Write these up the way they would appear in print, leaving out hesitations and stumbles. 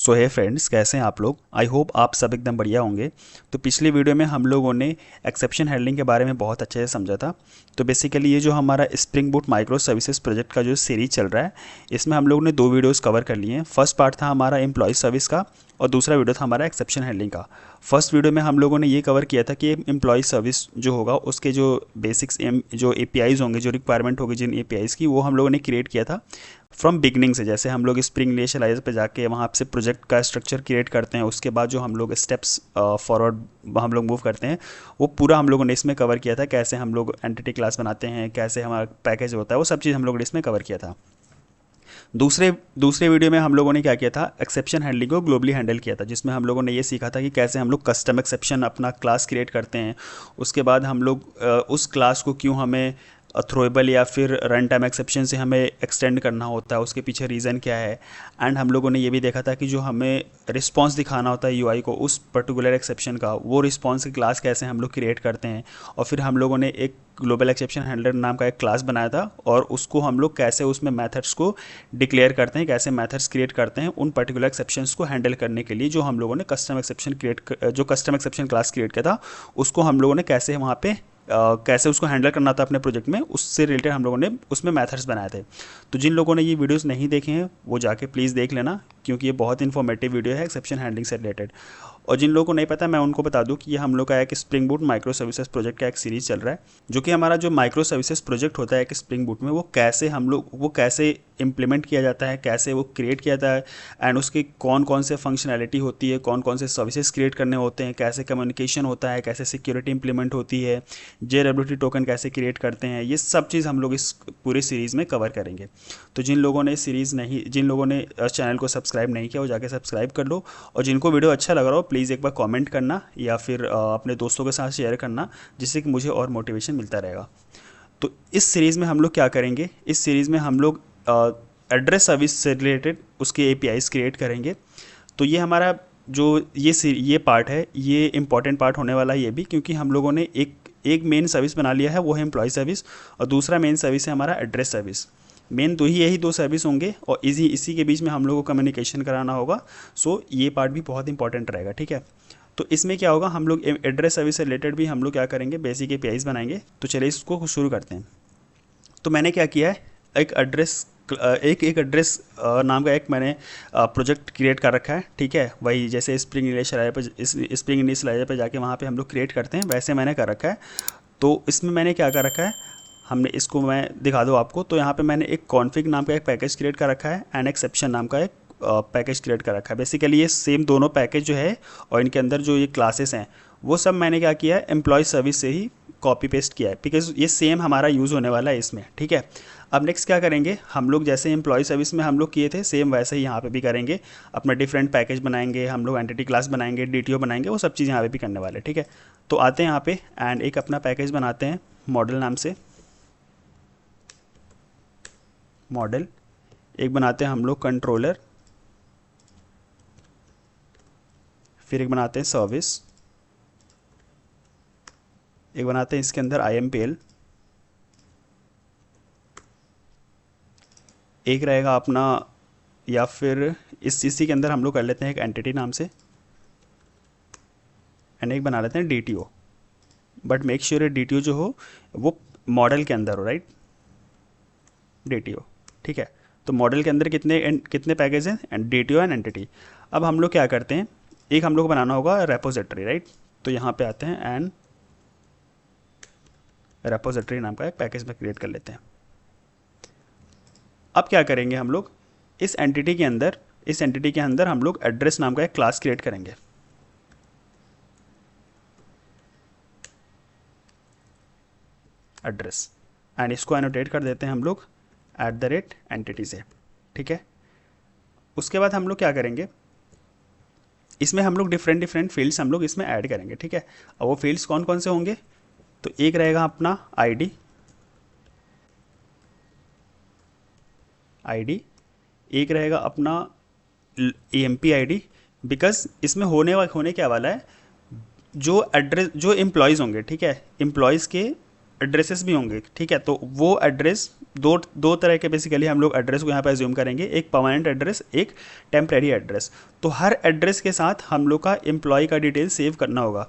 सो है फ्रेंड्स, कैसे हैं आप लोग। आई होप आप सब एकदम बढ़िया होंगे। तो पिछली वीडियो में हम लोगों ने एक्सेप्शन हैंडलिंग के बारे में बहुत अच्छे से समझा था। तो बेसिकली ये जो हमारा spring boot micro services project का जो सीरीज चल रहा है, इसमें हम लोगों ने दो वीडियोस कवर कर लिए हैं। फर्स्ट पार्ट था हमारा एम्प्लॉय सर्विस का और दूसरा वीडियो था हमारा एक्सेप्शन हैंडलिंग का। फर्स्ट वीडियो में हम लोगों ने ये कवर किया था कि एम्प्लॉय सर्विस जो होगा उसके जो बेसिक्स जो एपीआईज होंगे, जो रिक्वायरमेंट होगी जिन एपीआईज की, वो हम लोगों ने क्रिएट किया था फ्रॉम बिगनिंग से। जैसे हम लोग स्प्रिंग इनिशियलाइजर पे जाके वहाँ से प्रोजेक्ट का स्ट्रक्चर क्रिएट करते हैं, उसके बाद जो हम लोग स्टेप्स फॉरवर्ड हम लोग मूव करते हैं, वो पूरा हम लोगों ने इसमें कवर किया था। कैसे हम लोग एंटिटी क्लास बनाते हैं, कैसे हमारा पैकेज होता है, वो सब चीज़ हम लोगों ने इसमें कवर किया था। दूसरे दूसरे वीडियो में हम लोगों ने क्या किया था, एक्सेप्शन हैंडलिंग को ग्लोबली हैंडल किया था, जिसमें हम लोगों ने ये सीखा था कि कैसे हम लोग कस्टम एक्सेप्शन अपना क्लास क्रिएट करते हैं। उसके बाद हम लोग उस क्लास को क्यों हमें थ्रोएबल या फिर रन टाइम एक्सेप्शन से हमें एक्सटेंड करना होता है, उसके पीछे रीज़न क्या है। एंड हम लोगों ने ये भी देखा था कि जो हमें रिस्पॉन्स दिखाना होता है यूआई को उस पर्टिकुलर एक्सेप्शन का, वो रिस्पॉन्स की क्लास कैसे हम लोग क्रिएट करते हैं। और फिर हम लोगों ने एक ग्लोबल एक्सेप्शन हैंडलर नाम का एक क्लास बनाया था, और उसको हम लोग कैसे उसमें मेथड्स को डिक्लेयर करते हैं, कैसे मेथड्स क्रिएट करते हैं उन पर्टिकुलर एक्सेप्शंस को हैंडल करने के लिए। जो हम लोगों ने कस्टम एक्सेप्शन क्लास क्रिएट किया था, उसको हम लोगों ने कैसे वहाँ पे कैसे उसको हैंडल करना था अपने प्रोजेक्ट में, उससे रिलेटेड हम लोगों ने उसमें मेथड्स बनाए थे। तो जिन लोगों ने ये वीडियोस नहीं देखे हैं वो जाके प्लीज़ देख लेना, क्योंकि ये बहुत इन्फॉर्मेटिव वीडियो है एक्सेप्शन हैंडलिंग से रिलेटेड। और जिन लोगों को नहीं पता, मैं उनको बता दूं कि ये हम लोग का एक spring boot micro services project का एक सीरीज चल रहा है, जो कि हमारा जो माइक्रो सर्विसेज प्रोजेक्ट होता है एक स्प्रिंग बूट में, वो कैसे इम्प्लीमेंट किया जाता है, कैसे वो क्रिएट किया जाता है, एंड उसकी कौन कौन से फंक्शनैलिटी होती है, कौन कौन से सर्विसेज क्रिएट करने होते हैं, कैसे कम्युनिकेशन होता है, कैसे सिक्योरिटी इंप्लीमेंट होती है, JWT टोकन कैसे क्रिएट करते हैं, ये सब चीज़ हम लोग इस पूरी सीरीज़ में कवर करेंगे। तो जिन लोगों ने चैनल को सब्सक्राइब नहीं किया वो जाके सब्सक्राइब कर लो। और जिनको वीडियो अच्छा लग रहा हो प्लीज़ एक बार कमेंट करना या फिर अपने दोस्तों के साथ शेयर करना, जिससे कि मुझे और मोटिवेशन मिलता रहेगा। तो इस सीरीज़ में हम लोग क्या करेंगे, इस सीरीज़ में हम लोग एड्रेस सर्विस से रिलेटेड उसके एपीआईज क्रिएट करेंगे। तो ये हमारा जो ये पार्ट है, ये इंपॉर्टेंट पार्ट होने वाला है ये भी, क्योंकि हम लोगों ने एक मेन सर्विस बना लिया है, वो है एम्प्लॉय सर्विस, और दूसरा मेन सर्विस है हमारा एड्रेस सर्विस। मेन तो यही दो सर्विस होंगे, और इसी के बीच में हम लोगों को कम्युनिकेशन कराना होगा। सो ये पार्ट भी बहुत इंपॉर्टेंट रहेगा, ठीक है। तो इसमें क्या होगा, हम लोग एड्रेस सर्विस से रिलेटेड भी हम लोग क्या करेंगे, बेसिक एपीआईज बनाएंगे। तो चलिए इसको शुरू करते हैं। तो मैंने क्या किया है, एक एड्रेस एक एड्रेस नाम का एक मैंने प्रोजेक्ट क्रिएट कर रखा है, ठीक है। वही जैसे स्प्रिंग इनिशियलाइजर पे जाके वहाँ पे हम लोग क्रिएट करते हैं, वैसे मैंने कर रखा है। तो इसमें मैंने क्या कर रखा है, हमने इसको मैं दिखा दूँ आपको। तो यहाँ पे मैंने एक कॉन्फ़िग नाम का एक पैकेज क्रिएट कर रखा है, एंड एक्सेप्शन नाम का एक पैकेज क्रिएट कर रखा है। बेसिकली ये सेम दोनों पैकेज जो है और इनके अंदर जो ये क्लासेस हैं, वो सब मैंने क्या किया है, एम्प्लॉय सर्विस से ही कॉपी पेस्ट किया है, बिकॉज ये सेम हमारा यूज़ होने वाला है इसमें, ठीक है। अब नेक्स्ट क्या करेंगे, हम लोग जैसे एम्प्लॉय सर्विस में हम लोग किए थे सेम वैसे ही यहाँ पे भी करेंगे। अपना डिफरेंट पैकेज बनाएंगे, हम लोग एंटिटी क्लास बनाएंगे, डीटीओ बनाएंगे, वो सब चीज़ यहाँ पे भी करने वाले, ठीक है। तो आते हैं यहाँ पे एंड एक अपना पैकेज बनाते हैं मॉडल नाम से। मॉडल एक बनाते हैं हम लोग कंट्रोलर, फिर एक बनाते हैं सर्विस, एक बनाते हैं इसके अंदर IMPL, एक रहेगा अपना, या फिर इसी के अंदर हम लोग कर लेते हैं एक एंटिटी नाम से, एंड एक बना लेते हैं DTO। But make sure DTO जो हो वो मॉडल के अंदर हो, राइट, DTO, ठीक है। तो मॉडल के अंदर कितने पैकेज हैं, एंड DTO एंड एंटिटी। अब हम लोग क्या करते हैं, एक हम लोग को बनाना होगा रेपोजिटरी, राइट। तो यहाँ पे आते हैं एंड रेपोजिटरी नाम का एक पैकेज में क्रिएट कर लेते हैं। अब क्या करेंगे, हम लोग इस एंटिटी के अंदर हम लोग एड्रेस नाम का एक क्लास क्रिएट करेंगे। एड्रेस, एंड इसको एनोटेट कर देते हैं हम लोग @entity से, ठीक है। उसके बाद हम लोग क्या करेंगे, इसमें हम लोग डिफरेंट फील्ड्स हम लोग इसमें ऐड करेंगे, ठीक है। अब वो फील्ड्स कौन कौन से होंगे, तो एक रहेगा अपना आईडी, एक रहेगा अपना EMP ID, बिकॉज इसमें होने क्या वाला है, जो एड्रेस जो एम्प्लॉयज़ होंगे, ठीक है, एम्प्लॉयज़ के एड्रेसेस भी होंगे, ठीक है। तो वो एड्रेस दो तरह के बेसिकली हम लोग एड्रेस को यहाँ पे एज्यूम करेंगे, एक परमानेंट एड्रेस, एक टेम्प्रेरी एड्रेस। तो हर एड्रेस के साथ हम लोग का एम्प्लॉय का डिटेल सेव करना होगा,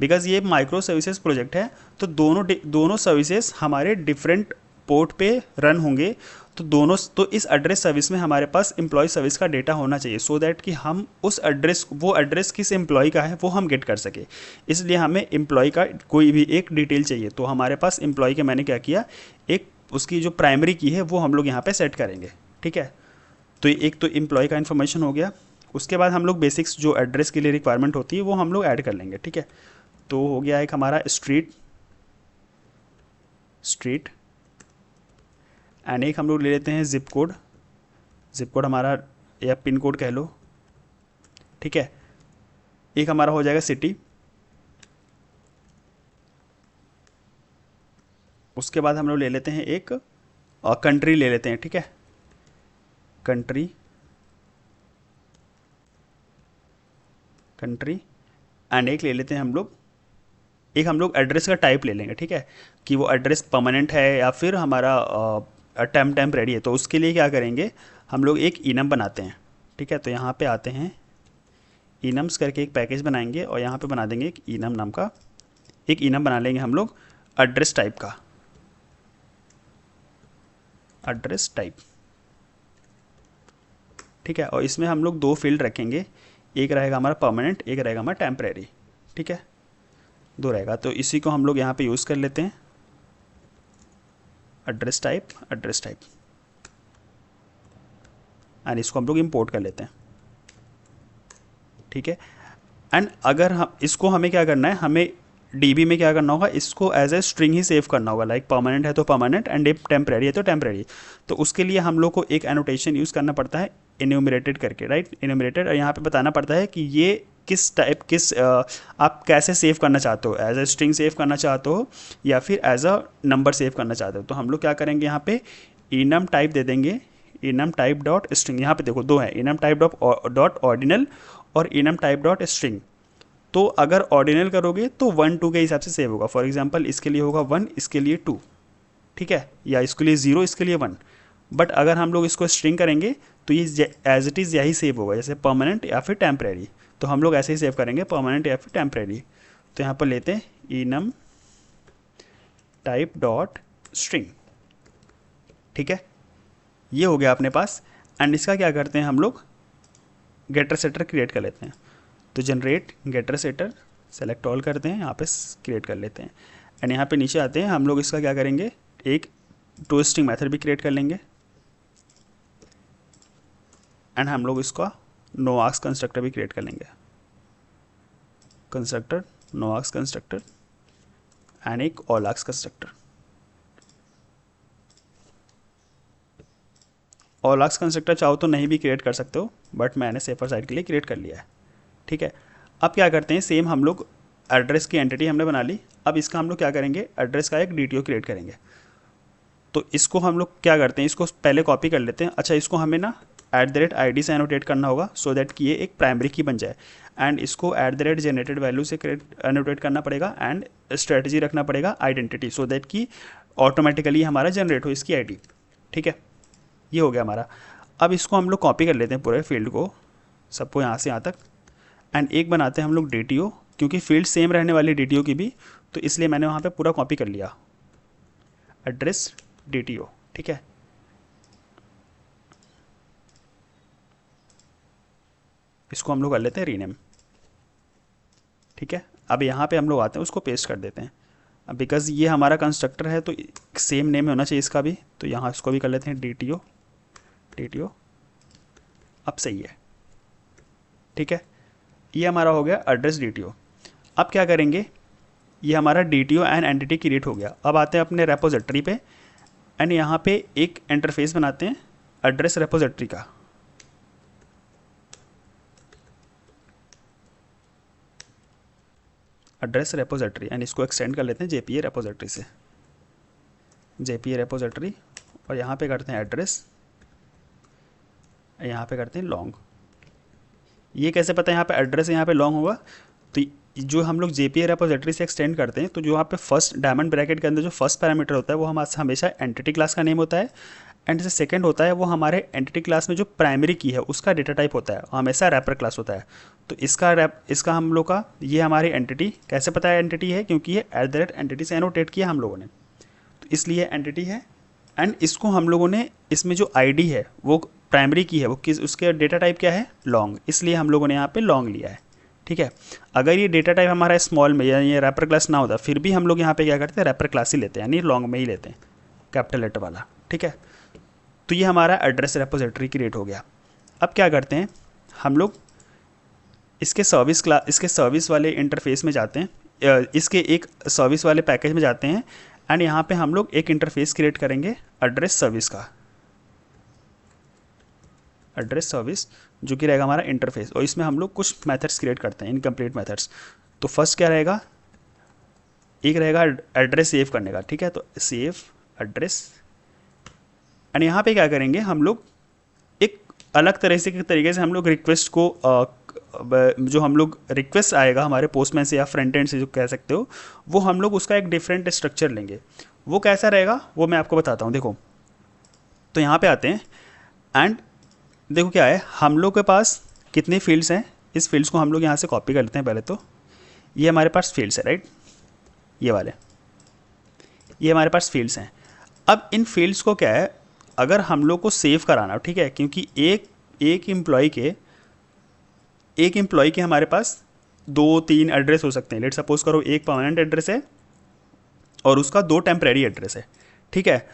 बिकॉज ये माइक्रो सर्विसेज प्रोजेक्ट है। तो दोनों सर्विसेज हमारे डिफरेंट पोर्ट पे रन होंगे। तो इस एड्रेस सर्विस में हमारे पास एम्प्लॉय सर्विस का डेटा होना चाहिए, सो दैट कि हम उस एड्रेस, वो एड्रेस किस एम्प्लॉय का है वो हम गेट कर सके। इसलिए हमें एम्प्लॉय का कोई भी एक डिटेल चाहिए। तो हमारे पास एम्प्लॉय के मैंने क्या किया, एक उसकी जो प्राइमरी की है वो हम लोग यहाँ पे सेट करेंगे, ठीक है। तो एक तो एम्प्लॉय का इन्फॉर्मेशन हो गया। उसके बाद हम लोग बेसिक्स जो एड्रेस के लिए रिक्वायरमेंट होती है वो हम लोग ऐड कर लेंगे, ठीक है। तो हो गया एक हमारा स्ट्रीट एंड एक हम लोग ले लेते हैं जिप कोड हमारा, या पिन कोड कह लो, ठीक है। एक हमारा हो जाएगा सिटी। उसके बाद हम लोग ले लेते हैं एक कंट्री ले लेते हैं, ठीक है। कंट्री एंड एक ले लेते हैं हम लोग एड्रेस का टाइप ले लेंगे, ठीक है, कि वो एड्रेस परमानेंट है या फिर हमारा टेम्परेरी है। तो उसके लिए क्या करेंगे, हम लोग एक इनम बनाते हैं, ठीक है। तो यहाँ पे आते हैं, इनम्स करके एक पैकेज बनाएंगे और यहाँ पे बना देंगे एक इनम नाम का एक इनम बना लेंगे हम लोग एड्रेस टाइप का, एड्रेस टाइप, ठीक है। और इसमें हम लोग दो फील्ड रखेंगे, एक रहेगा हमारा परमानेंट, एक रहेगा हमारा टेम्परेरी, ठीक है, दो रहेगा। तो इसी को हम लोग यहाँ पे यूज़ कर लेते हैं, एड्रेस टाइप एंड इसको हम लोग इंपोर्ट कर लेते हैं, ठीक है। एंड अगर हम इसको, हमें क्या करना है, हमें डीबी में क्या करना होगा, इसको एज ए स्ट्रिंग ही सेव करना होगा, लाइक परमानेंट है तो परमानेंट एंड टेम्परेरी है तो टेम्परेरी। तो उसके लिए हम लोग को एक एनोटेशन यूज़ करना पड़ता है, इन्यूमरेटेड करके, राइट, इन्यूमरेटेड। और यहाँ पे बताना पड़ता है कि ये आप कैसे सेव करना चाहते हो, एज अ स्ट्रिंग सेव करना चाहते हो या फिर एज अ नंबर सेव करना चाहते हो। तो हम लोग क्या करेंगे, यहाँ पे इनम टाइप दे देंगे, इनम टाइप डॉट स्ट्रिंग। यहाँ पे देखो दो है, इनम टाइप डॉट ऑर्डिनल और इनम टाइप डॉट स्ट्रिंग। तो अगर ऑर्डिनल करोगे तो 1 2 के हिसाब से सेव होगा। फॉर एग्जांपल इसके लिए होगा 1, इसके लिए 2, ठीक है, या इसके लिए 0, इसके लिए 1। बट अगर हम लोग इसको स्ट्रिंग करेंगे तो ये एज इट इज़ यही सेव होगा, जैसे परमानेंट या फिर टेम्परेरी। तो हम लोग ऐसे ही सेव करेंगे, परमानेंट या फिर टेम्परेरी। तो यहाँ पर लेते हैं इनम टाइप डॉट स्ट्रिंग, ठीक है, ये हो गया अपने पास। एंड इसका क्या करते हैं, हम लोग गेटर सेटर क्रिएट कर लेते हैं। तो generate getter setter select all करते हैं, यहाँ पे क्रिएट कर लेते हैं। एंड यहाँ पे नीचे आते हैं, हम लोग इसका क्या करेंगे, एक टू स्ट्रिंग मेथड भी क्रिएट कर लेंगे। एंड हम लोग इसका नो आस्क कंस्ट्रक्टर भी क्रिएट कर लेंगे, कंस्ट्रक्टर नो आस्क कंस्ट्रक्टर एंड एक ऑल आस्क कंस्ट्रक्टर। ऑल आस्क कंस्ट्रक्टर चाहो तो नहीं भी क्रिएट कर सकते हो, बट मैंने सेफर साइड के लिए क्रिएट कर लिया है, ठीक है। अब क्या करते हैं, सेम हम लोग एड्रेस की एंटिटी हमने बना ली। अब इसका हम लोग क्या करेंगे, एड्रेस का एक DTO क्रिएट करेंगे। तो इसको हम लोग क्या करते हैं, इसको पहले कॉपी कर लेते हैं। अच्छा, इसको हमें ना @ID से एनोटेट करना होगा, सो दैट कि ये एक प्राइमरी की बन जाए। एंड इसको @जनरेटेड वैल्यू से एनोटेट करना पड़ेगा एंड स्ट्रेटजी रखना पड़ेगा आइडेंटिटी, सो दैट कि ऑटोमेटिकली हमारा जनरेट हो इसकी ID, ठीक है। ये हो गया हमारा। अब इसको हम लोग कॉपी कर लेते हैं पूरे फील्ड को, सबको यहाँ से यहाँ तक। एंड एक बनाते हैं हम लोग DTO, क्योंकि फील्ड सेम रहने वाली DTO की भी, तो इसलिए मैंने वहाँ पे पूरा कॉपी कर लिया, एड्रेस DTO, ठीक है। इसको हम लोग कर लेते हैं रीनेम, ठीक है। अब यहाँ पे हम लोग आते हैं, उसको पेस्ट कर देते हैं। अब बिकॉज ये हमारा कंस्ट्रक्टर है तो सेम नेम होना चाहिए इसका भी, तो यहाँ इसको भी कर लेते हैं DTO। अब सही है, ठीक है। ये हमारा हो गया एड्रेस DTO। अब क्या करेंगे, ये हमारा DTO एंड एंटिटी क्रिएट हो गया। अब आते हैं अपने रेपोजिटरी पे एंड यहाँ पे एक इंटरफेस बनाते हैं एड्रेस रेपोजिटरी का। एड्रेस रेपोजिटरी एंड इसको एक्सटेंड कर लेते हैं JPA रेपोजिटरी से, JPA रेपोजिटरी। और यहाँ पे करते हैं एड्रेस, यहाँ पे करते हैं लॉन्ग। ये कैसे पता है यहाँ पे एड्रेस है, यहाँ पे लॉन्ग होगा, तो जो हम लोग JPA रेपोजिटरी से एक्सटेंड करते हैं, तो जो यहाँ पे फर्स्ट डायमंड ब्रैकेट के अंदर जो फर्स्ट पैरामीटर होता है वो हमेशा एंटिटी क्लास का नेम होता है, एंड जो सेकंड होता है वो हमारे एंटिटी क्लास में जो प्राइमरी की है उसका डेटा टाइप होता है, हमेशा रैपर क्लास होता है। तो इसका हम लोग का ये हमारी एंटिटी कैसे पता है एंटिटी है, क्योंकि ये @एंटिटी से एनोटेट किया हम लोगों ने, तो इसलिए एंटिटी है। एंड इसको हम लोगों ने इसमें जो ID है वो प्राइमरी की है, वो किस उसके डेटा टाइप क्या है, लॉन्ग, इसलिए हम लोगों ने यहाँ पे लॉन्ग लिया है। ठीक है, अगर ये डेटा टाइप हमारा स्मॉल में या ये रैपर क्लास ना होता फिर भी हम लोग यहाँ पे क्या करते हैं, रैपर क्लास ही लेते हैं, यानी लॉन्ग में ही लेते हैं, कैपिटल लेटर वाला। ठीक है, तो ये हमारा एड्रेस रेपोजिटरी क्रिएट हो गया। अब क्या करते हैं हम लोग, इसके सर्विस वाले इंटरफेस में जाते हैं, इसके एक सर्विस वाले पैकेज में जाते हैं, एंड यहाँ पे हम लोग एक इंटरफेस क्रिएट करेंगे एड्रेस सर्विस का, एड्रेस सर्विस जो कि रहेगा हमारा इंटरफेस, और इसमें हम लोग कुछ मेथड्स क्रिएट करते हैं, इनकम्प्लीट मेथड्स। तो फर्स्ट क्या रहेगा, एक रहेगा एड्रेस सेव करने का। ठीक है, तो सेव एड्रेस, एंड यहाँ पे क्या करेंगे हम लोग, एक अलग तरीके से हम लोग रिक्वेस्ट को जो हम लोग रिक्वेस्ट आएगा हमारे पोस्टमैन से या फ्रंट एंड से जो कह सकते हो, वो हम लोग उसका एक डिफरेंट स्ट्रक्चर लेंगे। वो कैसा रहेगा वो मैं आपको बताता हूँ। देखो, तो यहाँ पे आते हैं, एंड देखो क्या है, हम लोग के पास कितने फील्ड्स हैं, इस फील्ड्स को हम लोग यहाँ से कॉपी कर लेते हैं। पहले तो ये हमारे पास फील्ड्स है, राइट, ये वाले, ये हमारे पास फील्ड्स हैं। अब इन फील्ड्स को क्या है, अगर हम लोग को सेव कराना, ठीक है, क्योंकि एक एम्प्लॉय के हमारे पास 2-3 एड्रेस हो सकते हैं। लेट सपोज करो एक परमानेंट एड्रेस है और उसका 2 टेम्परेरी एड्रेस है। ठीक है,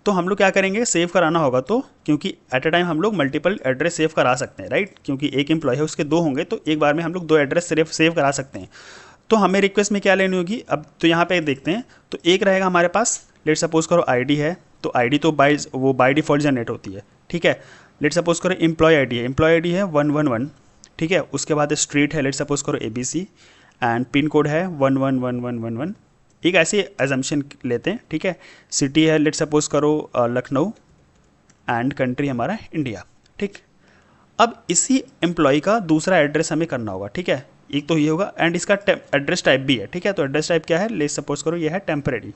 तो हम लोग क्या करेंगे, सेव कराना होगा, तो क्योंकि एट अ टाइम हम लोग मल्टीपल एड्रेस सेव करा सकते हैं, राइट, क्योंकि एक एम्प्लॉय है उसके 2 होंगे, तो एक बार में हम लोग 2 एड्रेस सिर्फ सेव करा सकते हैं। तो हमें रिक्वेस्ट में क्या लेनी होगी, अब तो यहाँ पे देखते हैं, तो एक रहेगा हमारे पास, लेट सपोज करो ID है, तो ID तो बाय डिफ़ॉल्ट जनरेट होती है। ठीक है, लेट सपोज करो एम्प्लॉय ID है, एम्प्लॉय ID है 111। ठीक है, उसके बाद स्ट्रीट है, लेट सपोज करो ABC, एंड पिन कोड है 111111। एक ऐसी एजम्पशन लेते हैं। ठीक है, सिटी है लेट सपोज करो लखनऊ, एंड कंट्री हमारा इंडिया। ठीक, अब इसी एम्प्लॉय का दूसरा एड्रेस हमें करना होगा। ठीक है, एक तो ये होगा, एंड इसका एड्रेस टाइप भी है। ठीक है, तो एड्रेस टाइप क्या है, लेट सपोज करो ये है टेम्परेरी।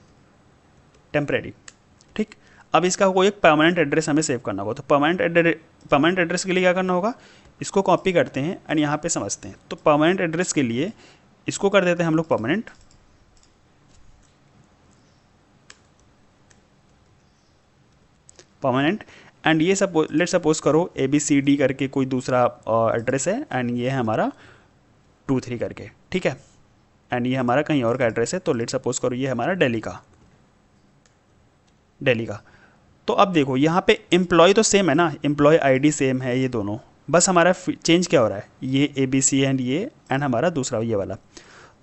ठीक, अब इसका कोई एक परमानेंट एड्रेस हमें सेव करना होगा, तो परमानेंट एड्रेस के लिए क्या करना होगा, इसको कॉपी करते हैं एंड यहाँ पे समझते हैं। तो परमानेंट एड्रेस के लिए इसको कर देते हैं हम लोग परमानेंट, एंड ये लेट सपोज करो ABCD करके कोई दूसरा एड्रेस है, एंड ये है हमारा 23 करके। ठीक है, एंड ये हमारा कहीं और का एड्रेस है, तो लेट सपोज करो ये हमारा दिल्ली का। तो अब देखो यहाँ पे एम्प्लॉय तो सेम है ना, एम्प्लॉय ID सेम है, ये दोनों, बस हमारा चेंज क्या हो रहा है, ये ABC एंड ये, एंड हमारा दूसरा ये वाला।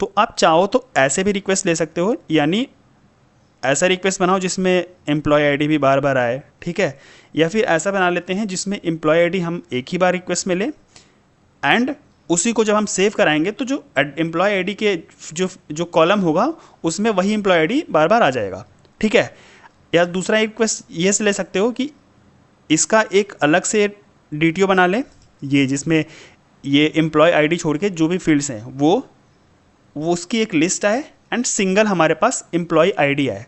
तो आप चाहो तो ऐसे भी रिक्वेस्ट ले सकते हो, यानी ऐसा रिक्वेस्ट बनाओ जिसमें एम्प्लॉय ID भी बार बार आए। ठीक है, या फिर ऐसा बना लेते हैं जिसमें एम्प्लॉय ID हम एक ही बार रिक्वेस्ट में लें, एंड उसी को जब हम सेव कराएंगे तो जो एम्प्लॉय ID के जो कॉलम होगा उसमें वही एम्प्लॉय ID बार बार आ जाएगा। ठीक है, या दूसरा रिक्वेस्ट ये से ले सकते हो कि इसका एक अलग से DTO बना लें, ये जिसमें ये एम्प्लॉय ID छोड़ के जो भी फील्ड्स हैं वो उसकी एक लिस्ट आए, एंड सिंगल हमारे पास एम्प्लॉय ID आए,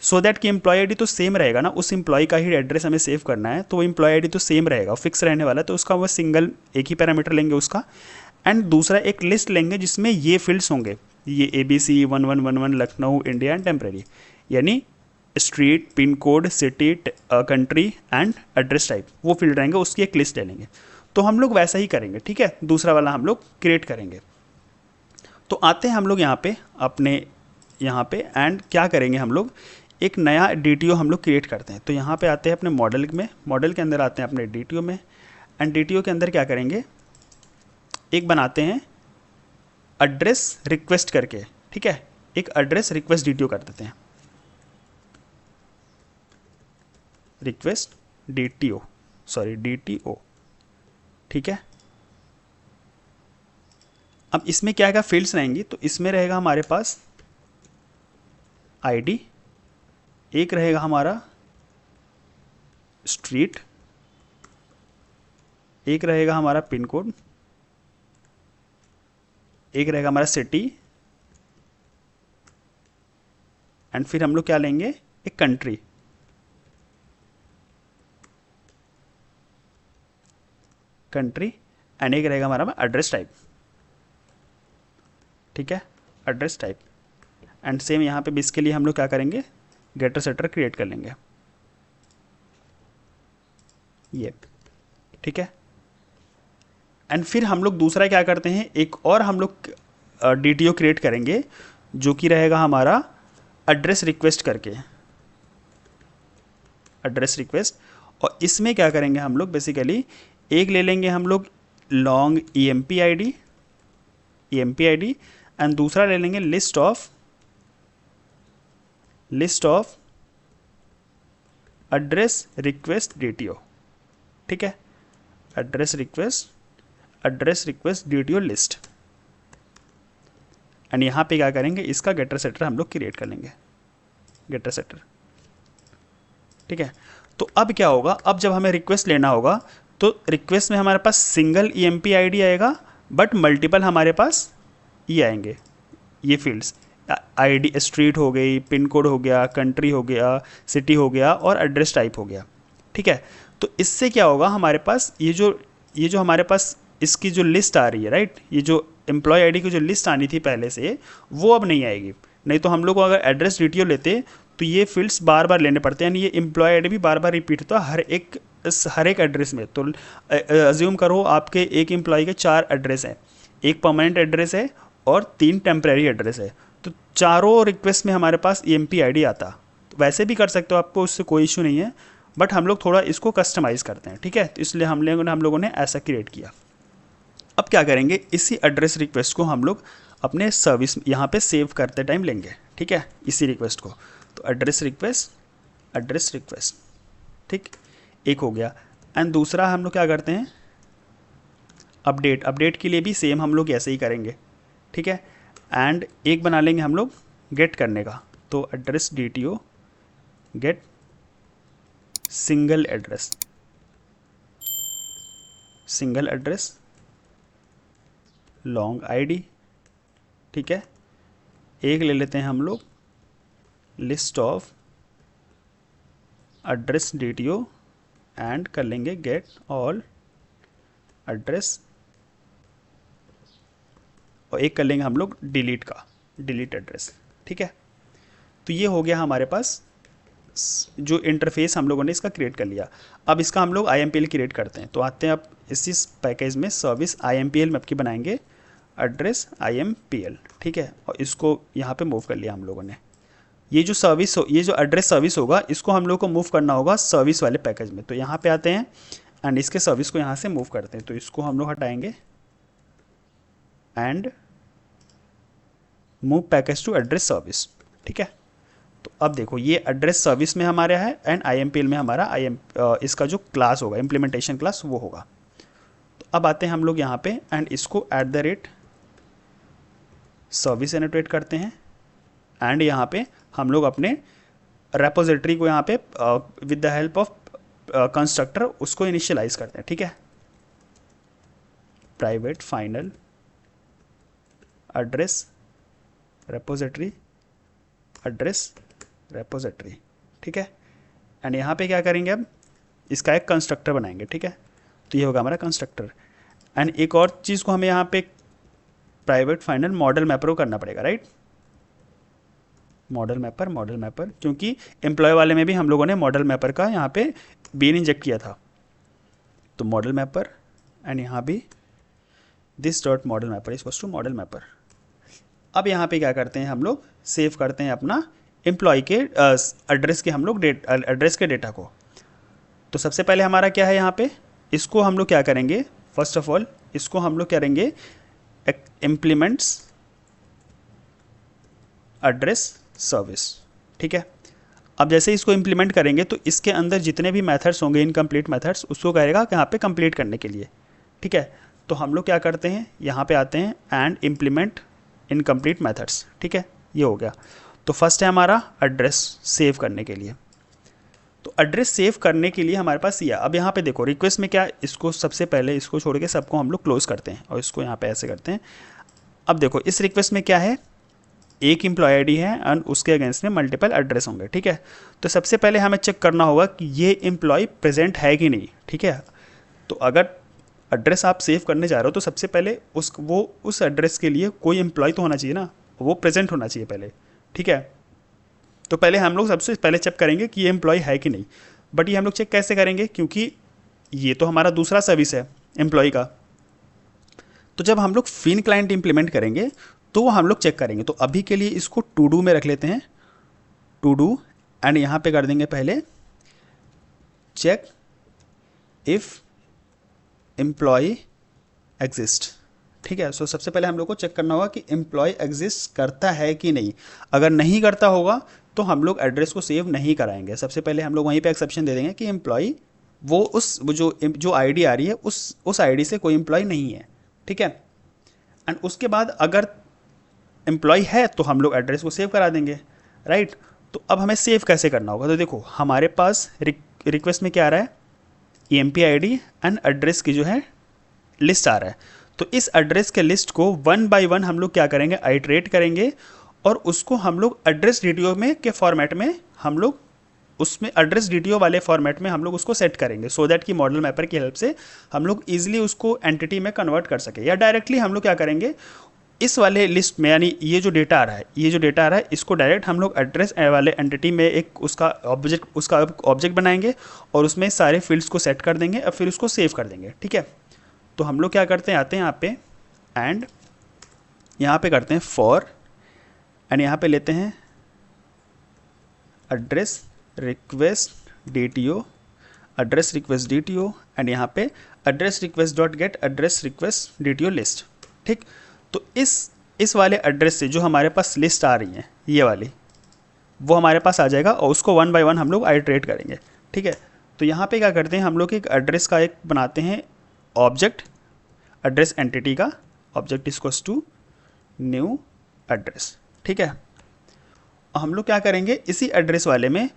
सो दैट कि एम्प्लॉय ID तो सेम रहेगा ना, उस एम्प्लॉय का ही एड्रेस हमें सेव करना है, तो वो एम्प्लॉय ID तो सेम रहेगा, फिक्स रहने वाला है, तो उसका वो सिंगल एक ही पैरामीटर लेंगे उसका, एंड दूसरा एक लिस्ट लेंगे जिसमें ये फील्ड्स होंगे, ये ABC 1111 Lucknow India and temporary, यानी street, pin code, city, country and address type, वो फील्ड रहेंगे, उसकी एक लिस्ट ले लेंगे। तो हम लोग वैसा ही करेंगे। ठीक है, दूसरा वाला हम लोग क्रिएट करेंगे। तो आते हैं हम लोग यहाँ पे अपने यहाँ पे, एंड क्या करेंगे हम लोग, एक नया DTO हम लोग क्रिएट करते हैं। तो यहाँ पे आते हैं अपने मॉडल में, मॉडल के अंदर आते हैं अपने DTO में, एंड DTO के अंदर क्या करेंगे, एक बनाते हैं एड्रेस रिक्वेस्ट करके। ठीक है, एक एड्रेस रिक्वेस्ट DTO कर देते हैं, रिक्वेस्ट DTO। ठीक है, अब इसमें क्या क्या फील्ड्स रहेंगी, तो इसमें रहेगा हमारे पास ID, एक रहेगा हमारा स्ट्रीट, एक रहेगा हमारा पिन कोड, एक रहेगा हमारा सिटी, एंड फिर हम लोग क्या लेंगे, एक कंट्री, कंट्री, एंड एक रहेगा हमारा एड्रेस टाइप, ठीक है, एड्रेस टाइप। एंड सेम यहाँ पे भी इसके लिए हम लोग क्या करेंगे, गेटर सेटर क्रिएट कर लेंगे, ये, ठीक है। एंड फिर हम लोग दूसरा क्या करते हैं, एक और हम लोग DTO क्रिएट करेंगे जो कि रहेगा हमारा एड्रेस रिक्वेस्ट करके, एड्रेस रिक्वेस्ट। और इसमें क्या करेंगे हम लोग, बेसिकली एक ले लेंगे हम लोग लॉन्ग EMP ID, एंड दूसरा ले लेंगे list of address request DTO, ठीक है, address request DTO list. And यहाँ पे क्या करेंगे, इसका गेटर सेटर हम लोग क्रिएट कर लेंगे, गेटर सेटर, ठीक है। तो अब क्या होगा, अब जब हमें रिक्वेस्ट लेना होगा तो रिक्वेस्ट में हमारे पास सिंगल EMP ID आएगा, बट मल्टीपल हमारे पास ये आएंगे, ये फील्ड्स, ID, स्ट्रीट हो गई, पिन कोड हो गया, कंट्री हो गया, सिटी हो गया, और एड्रेस टाइप हो गया, ठीक है। तो इससे क्या होगा, हमारे पास ये जो हमारे पास इसकी जो लिस्ट आ रही है, राइट, ये जो एम्प्लॉय ID की जो लिस्ट आनी थी पहले से, वो अब नहीं आएगी। नहीं तो हम लोग को अगर एड्रेस DTO लेते तो ये फील्ड्स बार बार लेने पड़ते हैं, यानी ये एम्प्लॉय ID भी बार बार रिपीट होता है हर एक एड्रेस में। तो अज्यूम करो आपके एक एम्प्लॉय के 4 एड्रेस हैं, एक परमानेंट एड्रेस है और 3 टेम्प्रेरी एड्रेस है, तो चारों रिक्वेस्ट में हमारे पास EMP ID आता। तो वैसे भी कर सकते हो, आपको उससे कोई इशू नहीं है, बट हम लोग थोड़ा इसको कस्टमाइज़ करते हैं, ठीक है। तो इसलिए हम लोगों ने ऐसा क्रिएट किया। अब क्या करेंगे, इसी एड्रेस रिक्वेस्ट को हम लोग अपने सर्विस यहाँ पे सेव करते टाइम लेंगे, ठीक है, इसी रिक्वेस्ट को। तो एड्रेस रिक्वेस्ट, ठीक, एक हो गया। एंड दूसरा हम लोग क्या करते हैं, अपडेट के लिए भी सेम हम लोग ऐसे ही करेंगे, ठीक है। एंड एक बना लेंगे हम लोग गेट करने का, तो address DTO get single address long ID, ठीक है। एक ले लेते हैं हम लोग list of address DTO and कर लेंगे गेट ऑल एड्रेस, और एक कर लेंगे हम लोग डिलीट एड्रेस, ठीक है। तो ये हो गया हमारे पास जो इंटरफेस हम लोगों ने इसका क्रिएट कर लिया। अब इसका हम लोग IMPL क्रिएट करते हैं। तो आते हैं अब इसी पैकेज में सर्विस IMPL में आपकी बनाएंगे एड्रेस IMPL, ठीक है। और इसको यहाँ पे मूव कर लिया हम लोगों ने। ये जो एड्रेस सर्विस होगा, इसको हम लोग को मूव करना होगा सर्विस वाले पैकेज में। तो यहाँ पे आते हैं एंड इसके सर्विस को यहाँ से मूव करते हैं। तो इसको हम लोग हटाएंगे and move package to address service, ठीक है। तो अब देखो ये एड्रेस सर्विस में हमारा है एंड IMPL में हमारा इसका जो क्लास होगा, इम्प्लीमेंटेशन क्लास, वो होगा। तो अब आते हैं हम लोग यहाँ पे एंड इसको @सर्विस एनोटेट करते हैं। एंड यहाँ पे हम लोग अपने रेपोजिटरी को यहाँ पे with the help of constructor उसको इनिशियलाइज करते हैं, ठीक है। प्राइवेट फाइनल एड्रेस रेपोजिटरी ठीक है। एंड यहाँ पे क्या करेंगे, अब इसका एक कंस्ट्रक्टर बनाएंगे, ठीक है। तो ये होगा हमारा कंस्ट्रक्टर। एंड एक और चीज़ को हमें यहाँ पे प्राइवेट फाइनल मॉडल मैपर करना पड़ेगा, राइट। मॉडल मैपर क्योंकि एम्प्लॉय वाले में भी हम लोगों ने मॉडल मैपर का यहाँ पे बीन इंजेक्ट किया था। तो मॉडल मैपर एंड यहाँ भी this dot model mapper equals to model mapper. अब यहाँ पे क्या करते हैं, हम लोग सेव करते हैं अपना एम्प्लॉय के एड्रेस के हम लोग एड्रेस के डेटा को। तो सबसे पहले हमारा क्या है यहाँ पे, इसको हम लोग क्या करेंगे, फर्स्ट ऑफ ऑल इसको हम लोग करेंगे इम्प्लीमेंट्स एड्रेस सर्विस, ठीक है। अब जैसे इसको इम्प्लीमेंट करेंगे तो इसके अंदर जितने भी मेथड्स होंगे, इनकम्प्लीट मेथड्स, उसको कहेगा कि यहाँ पे कंप्लीट करने के लिए, ठीक है। तो हम लोग क्या करते हैं, यहाँ पे आते हैं एंड इम्प्लीमेंट इनकम्प्लीट मेथड्स, ठीक है। ये हो गया। तो फर्स्ट है हमारा एड्रेस सेव करने के लिए। तो एड्रेस सेव करने के लिए हमारे पास ये, अब यहाँ पे देखो रिक्वेस्ट में क्या, इसको सबसे पहले इसको छोड़ के सबको हम लोग क्लोज करते हैं और इसको यहाँ पे ऐसे करते हैं। अब देखो इस रिक्वेस्ट में क्या है, एक एम्प्लॉय आईडी है एंड उसके अगेंस्ट में मल्टीपल एड्रेस होंगे, ठीक है। तो सबसे पहले हमें चेक करना होगा कि ये एम्प्लॉय प्रेजेंट है कि नहीं, ठीक है। तो अगर एड्रेस आप सेव करने जा रहे हो तो सबसे पहले उस एड्रेस के लिए कोई एम्प्लॉय तो होना चाहिए ना, वो प्रेजेंट होना चाहिए पहले, ठीक है। तो पहले हम लोग सबसे पहले चेक करेंगे कि ये एम्प्लॉय है कि नहीं। बट ये हम लोग चेक कैसे करेंगे, क्योंकि ये तो हमारा दूसरा सर्विस है एम्प्लॉय का। तो जब हम लोग फिन क्लाइंट इंप्लीमेंट करेंगे तो वो हम लोग चेक करेंगे। तो अभी के लिए इसको टू डू में रख लेते हैं, टू डू, एंड यहाँ पे कर देंगे पहले चेक इफ़ एम्प्लॉय एग्जिस्ट, ठीक है। सो सबसे पहले हम लोग को चेक करना होगा कि एम्प्लॉय एग्जिस्ट करता है कि नहीं। अगर नहीं करता होगा तो हम लोग एड्रेस को सेव नहीं कराएंगे। सबसे पहले हम लोग वहीं पे एक्सेप्शन दे देंगे कि एम्प्लॉय वो जो आईडी आ रही है उस आईडी से कोई एम्प्लॉय नहीं है, ठीक है। एंड उसके बाद अगर एम्प्लॉय है तो हम लोग एड्रेस को सेव करा देंगे, राइट। तो अब हमें सेव कैसे करना होगा, तो देखो हमारे पास रिक्वेस्ट में क्या आ रहा है, EMP ID एंड एड्रेस की जो है लिस्ट आ रहा है। तो इस एड्रेस के लिस्ट को 1 बाय 1 हम लोग क्या करेंगे, आइटरेट करेंगे और उसको हम लोग एड्रेस DTO में के फॉर्मेट में हम लोग उसमें एड्रेस DTO वाले फॉर्मेट में हम लोग उसको सेट करेंगे, सो दैट कि मॉडल मैपर की हेल्प से हम लोग ईजिली उसको एंटिटी में कन्वर्ट कर सके। या डायरेक्टली हम लोग क्या करेंगे, इस वाले लिस्ट में, यानी ये जो डेटा आ रहा है इसको डायरेक्ट हम लोग एड्रेस वाले एंटिटी में एक उसका ऑब्जेक्ट बनाएंगे और उसमें सारे फील्ड्स को सेट कर देंगे और फिर उसको सेव कर देंगे, ठीक है। तो हम लोग क्या करते हैं, आते हैं यहाँ पे एंड यहाँ पे करते हैं फॉर एंड यहाँ पे लेते हैं एड्रेस रिक्वेस्ट DTO एंड यहाँ पे address request dot gate address request DTO list, ठीक। तो इस वाले एड्रेस से जो हमारे पास लिस्ट आ रही है ये वाली, वो हमारे पास आ जाएगा और उसको 1 बाय 1 हम लोग आइटरेट करेंगे, ठीक है। तो यहाँ पे क्या करते हैं, हम लोग एक एड्रेस का एक बनाते हैं ऑब्जेक्ट, एड्रेस एंटिटी का object equals to new address, ठीक है। हम लोग क्या करेंगे, इसी एड्रेस वाले में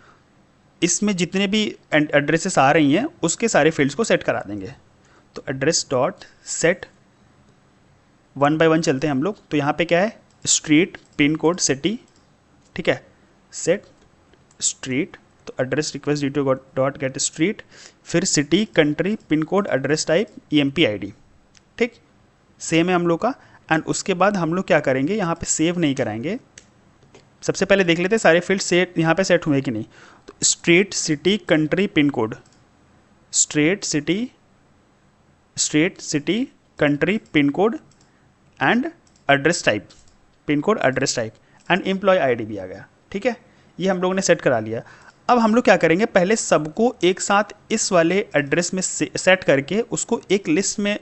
इसमें जितने भी एड्रेसेस आ रही हैं उसके सारे फील्ड्स को सेट करा देंगे। तो एड्रेस डॉट सेट 1 बाय 1 चलते हैं हम लोग। तो यहाँ पे क्या है, स्ट्रीट, पिन कोड, सिटी, ठीक है। सेट स्ट्रीट, तो address request DTO dot get street, फिर city, country, pin code, address type, EMP ID, ठीक। सेम है हम लोग का। एंड उसके बाद हम लोग क्या करेंगे, यहाँ पे सेव नहीं कराएंगे, सबसे पहले देख लेते हैं सारे फील्ड सेट यहाँ पे सेट हुए कि नहीं। तो street, city, country, pin code, street city country pin code and address type, pin code address type and employ ID भी आ गया, ठीक है। ये हम लोगों ने सेट करा लिया। अब हम लोग क्या करेंगे, पहले सबको एक साथ इस वाले एड्रेस में सेट करके उसको एक लिस्ट में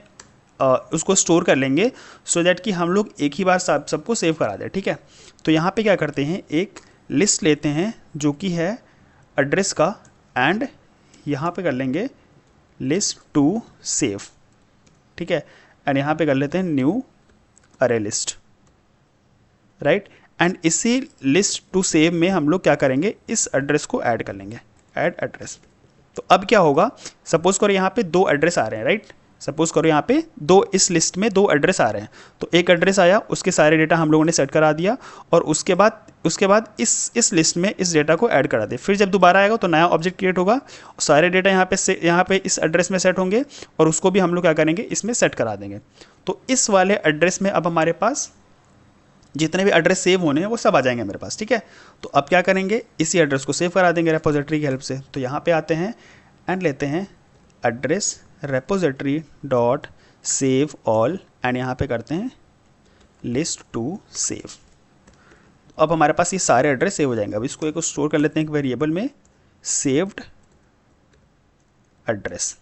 उसको स्टोर कर लेंगे, सो दैट कि हम लोग एक ही बार सबको सेव करा दें, ठीक है। तो यहाँ पे क्या करते हैं, एक लिस्ट लेते हैं जो कि है एड्रेस का एंड यहाँ पे कर लेंगे लिस्ट टू सेव, ठीक है। एंड यहाँ पे कर लेते हैं न्यू अरे लिस्ट, राइट। एंड इसी लिस्ट टू सेव में हम लोग क्या करेंगे, इस एड्रेस को ऐड कर लेंगे, ऐड एड्रेस। तो अब क्या होगा, सपोज करो यहाँ पे 2 एड्रेस आ रहे हैं, राइट। सपोज करो यहाँ पे इस लिस्ट में 2 एड्रेस आ रहे हैं। तो एक एड्रेस आया, उसके सारे डेटा हम लोगों ने सेट करा दिया और उसके बाद इस लिस्ट में इस डेटा को ऐड करा दे। फिर जब दोबारा आएगा तो नया ऑब्जेक्ट क्रिएट होगा, सारे डेटा यहाँ पे इस एड्रेस में सेट होंगे और उसको भी हम लोग क्या करेंगे, इसमें सेट करा देंगे। तो इस वाले एड्रेस में अब हमारे पास जितने भी एड्रेस सेव होने हैं वो सब आ जाएंगे मेरे पास, ठीक है। तो अब क्या करेंगे, इसी एड्रेस को सेव करा देंगे रेपोजिटरी की हेल्प से। तो यहाँ पे आते हैं एंड लेते हैं address repository dot save all and यहाँ पे करते हैं लिस्ट टू सेव। अब हमारे पास ये सारे एड्रेस सेव हो जाएंगे। अब इसको एक स्टोर कर लेते हैं एक वेरिएबल में, सेव्ड एड्रेस,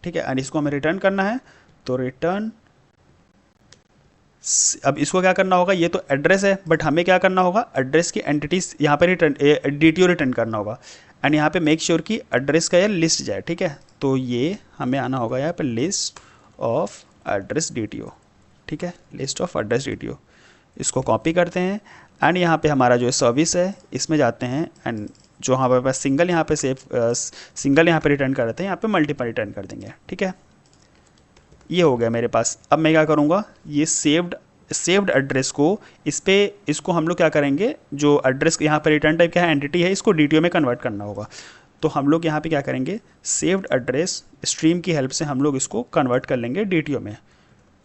ठीक है। एंड इसको हमें रिटर्न करना है, तो रिटर्न, अब इसको क्या करना होगा, ये तो एड्रेस है बट हमें क्या करना होगा, एड्रेस की एंटिटीज यहाँ पे रिटर्न DTO रिटर्न करना होगा। एंड यहाँ पे मेक श्योर कि एड्रेस का ये लिस्ट जाए, ठीक है। तो ये हमें आना होगा यहाँ पे लिस्ट ऑफ एड्रेस DTO, ठीक है, लिस्ट ऑफ एड्रेस DTO। इसको कॉपी करते हैं एंड यहाँ पे हमारा जो सर्विस है इसमें जाते हैं एंड जो हमारे पास सिंगल यहाँ पे रिटर्न कर देते हैं, यहाँ पे मल्टीपल रिटर्न कर देंगे, ठीक है। ये हो गया मेरे पास। अब मैं क्या करूँगा, ये सेव्ड एड्रेस को इसको हम लोग क्या करेंगे, जो एड्रेस यहाँ पर रिटर्न टाइप क्या है, एंटिटी है, इसको DTO में कन्वर्ट करना होगा। तो हम लोग यहाँ पे क्या करेंगे, सेव्ड एड्रेस स्ट्रीम की हेल्प से हम लोग इसको कन्वर्ट कर लेंगे DTO में,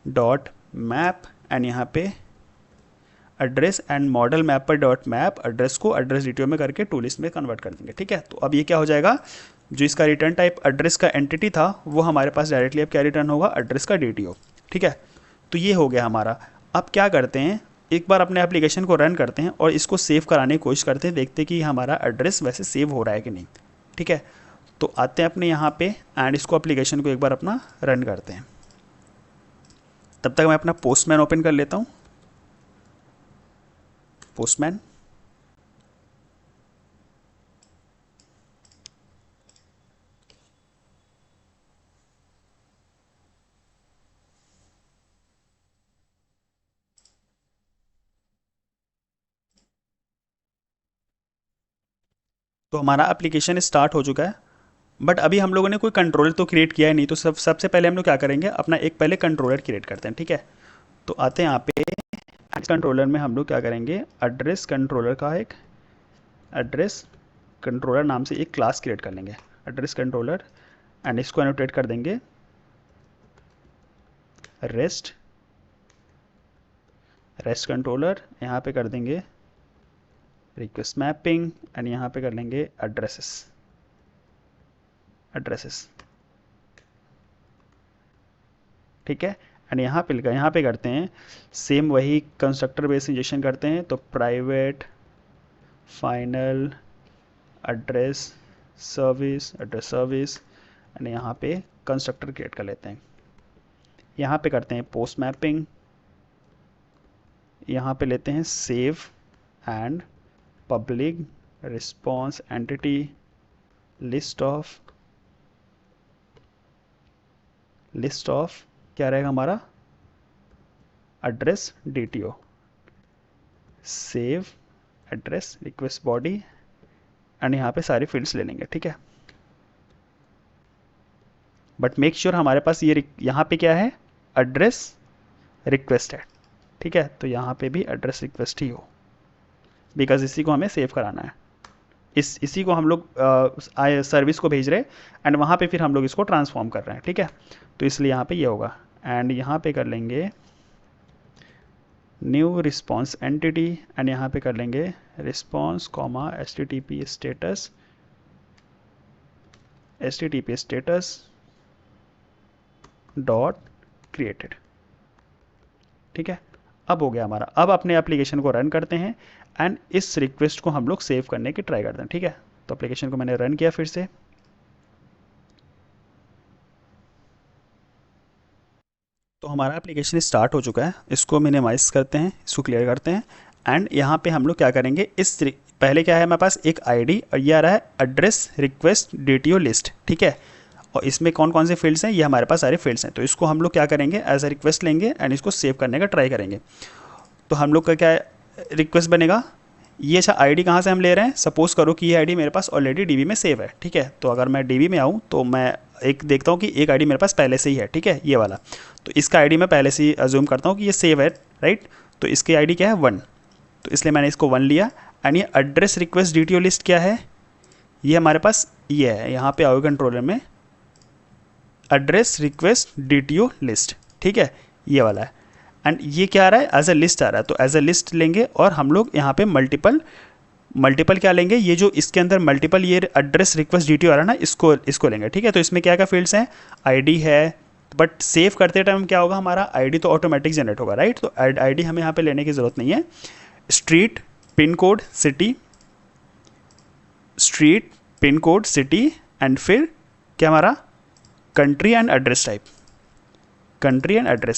डॉट मैप एंड यहाँ पे एड्रेस एंड मॉडल मैप पर डॉट मैप एड्रेस को एड्रेस DTO में करके टू लिस्ट में कन्वर्ट कर देंगे। ठीक है, तो अब ये क्या हो जाएगा, जो इसका रिटर्न टाइप एड्रेस का एंटिटी था वो हमारे पास डायरेक्टली अब क्या रिटर्न होगा, एड्रेस का DTO। ठीक है, तो ये हो गया हमारा। अब क्या करते हैं, एक बार अपने एप्लीकेशन को रन करते हैं और इसको सेव कराने की कोशिश करते हैं, देखते हैं कि हमारा एड्रेस वैसे सेव हो रहा है कि नहीं। ठीक है, तो आते हैं अपने यहाँ पे एंड इसको एप्लीकेशन को एक बार अपना रन करते हैं। तब तक मैं अपना पोस्टमैन ओपन कर लेता हूँ। पोस्टमैन, तो हमारा एप्लीकेशन स्टार्ट हो चुका है, बट अभी हम लोगों ने कोई कंट्रोलर तो क्रिएट किया है नहीं। तो सबसे पहले हम लोग क्या करेंगे, अपना एक पहले कंट्रोलर क्रिएट करते हैं। ठीक है, तो आते हैं यहाँ पे कंट्रोलर में हम लोग क्या करेंगे, एड्रेस कंट्रोलर का एक एड्रेस कंट्रोलर नाम से एक क्लास क्रिएट कर लेंगे, एड्रेस कंट्रोलर, एंड इसको एनोटेट कर देंगे रेस्ट कंट्रोलर, यहाँ पे कर देंगे रिक्वेस्ट मैपिंग एंड यहाँ पे कर लेंगे एड्रेसेस। ठीक है, एंड यहाँ पे करते हैं सेम वही कंस्ट्रक्टर बेस्ड इंजेक्शन करते हैं। तो private final address service and यहाँ पे कंस्ट्रक्टर क्रिएट कर लेते हैं। यहाँ पे करते हैं पोस्ट मैपिंग, यहाँ पे लेते हैं save and public response entity list of क्या रहेगा हमारा, address DTO, save address request body and यहाँ पे सारे फील्ड्स ले लेंगे। ठीक है, बट मेक श्योर हमारे पास ये यहाँ पे क्या है, एड्रेस रिक्वेस्ट है। ठीक है, तो यहाँ पे भी एड्रेस रिक्वेस्ट ही हो, बिकॉज इसी को हमें सेव कराना है, इसी को हम लोग सर्विस को भेज रहे हैं एंड वहाँ पे फिर हम लोग इसको ट्रांसफॉर्म कर रहे हैं। ठीक है, तो इसलिए यहाँ पे ये होगा एंड यहाँ पे कर लेंगे न्यू रिस्पॉन्स एंटिटी एंड यहाँ पे कर लेंगे response comma HTTP status dot created. ठीक है, अब हो गया हमारा। अब अपने एप्लीकेशन को रन करते हैं एंड इस रिक्वेस्ट को हम लोग सेव करने की ट्राई करते हैं। ठीक है, तो एप्लीकेशन को मैंने रन किया फिर से, तो हमारा एप्लीकेशन स्टार्ट हो चुका है। इसको मिनिमाइज करते हैं, इसको क्लियर करते हैं एंड यहाँ पे हम लोग क्या करेंगे, पहले क्या है हमारे पास एक ID और ये आ रहा है एड्रेस रिक्वेस्ट DTO लिस्ट। ठीक है, और इसमें कौन कौन से फील्ड्स हैं, ये हमारे पास सारे फील्ड्स हैं। तो इसको हम लोग क्या करेंगे, एज अ रिक्वेस्ट लेंगे एंड इसको सेव करने का ट्राई करेंगे। तो हम लोग का क्या रिक्वेस्ट बनेगा, ये अच्छा ID कहाँ से हम ले रहे हैं, सपोज करो कि ये ID मेरे पास ऑलरेडी DB में सेव है। ठीक है, तो अगर मैं DB में आऊँ तो मैं एक देखता हूँ कि एक ID मेरे पास पहले से ही है। ठीक है, ये वाला, तो इसका ID मैं पहले से ही अज्यूम करता हूँ कि ये सेव है, राइट। तो इसकी ID क्या है 1, तो इसलिए मैंने इसको 1 लिया एंड ये एड्रेस रिक्वेस्ट DTO लिस्ट क्या है, ये हमारे पास ये है, यहाँ पे आओगे कंट्रोलर में एड्रेस रिक्वेस्ट DTO लिस्ट। ठीक है, ये वाला है एंड ये क्या आ रहा है, एज अ लिस्ट आ रहा है। तो एज अ लिस्ट लेंगे और हम लोग यहाँ पे मल्टीपल क्या लेंगे, ये जो इसके अंदर मल्टीपल ये एड्रेस रिक्वेस्ट DTO आ रहा है ना, इसको लेंगे। ठीक है, तो इसमें क्या क्या फील्ड्स हैं, ID है, बट सेव करते टाइम क्या होगा, हमारा ID तो ऑटोमेटिक जनरेट होगा, राइट। तो ID हमें यहाँ पे लेने की ज़रूरत नहीं है। Street pin code city and फिर क्या हमारा country and address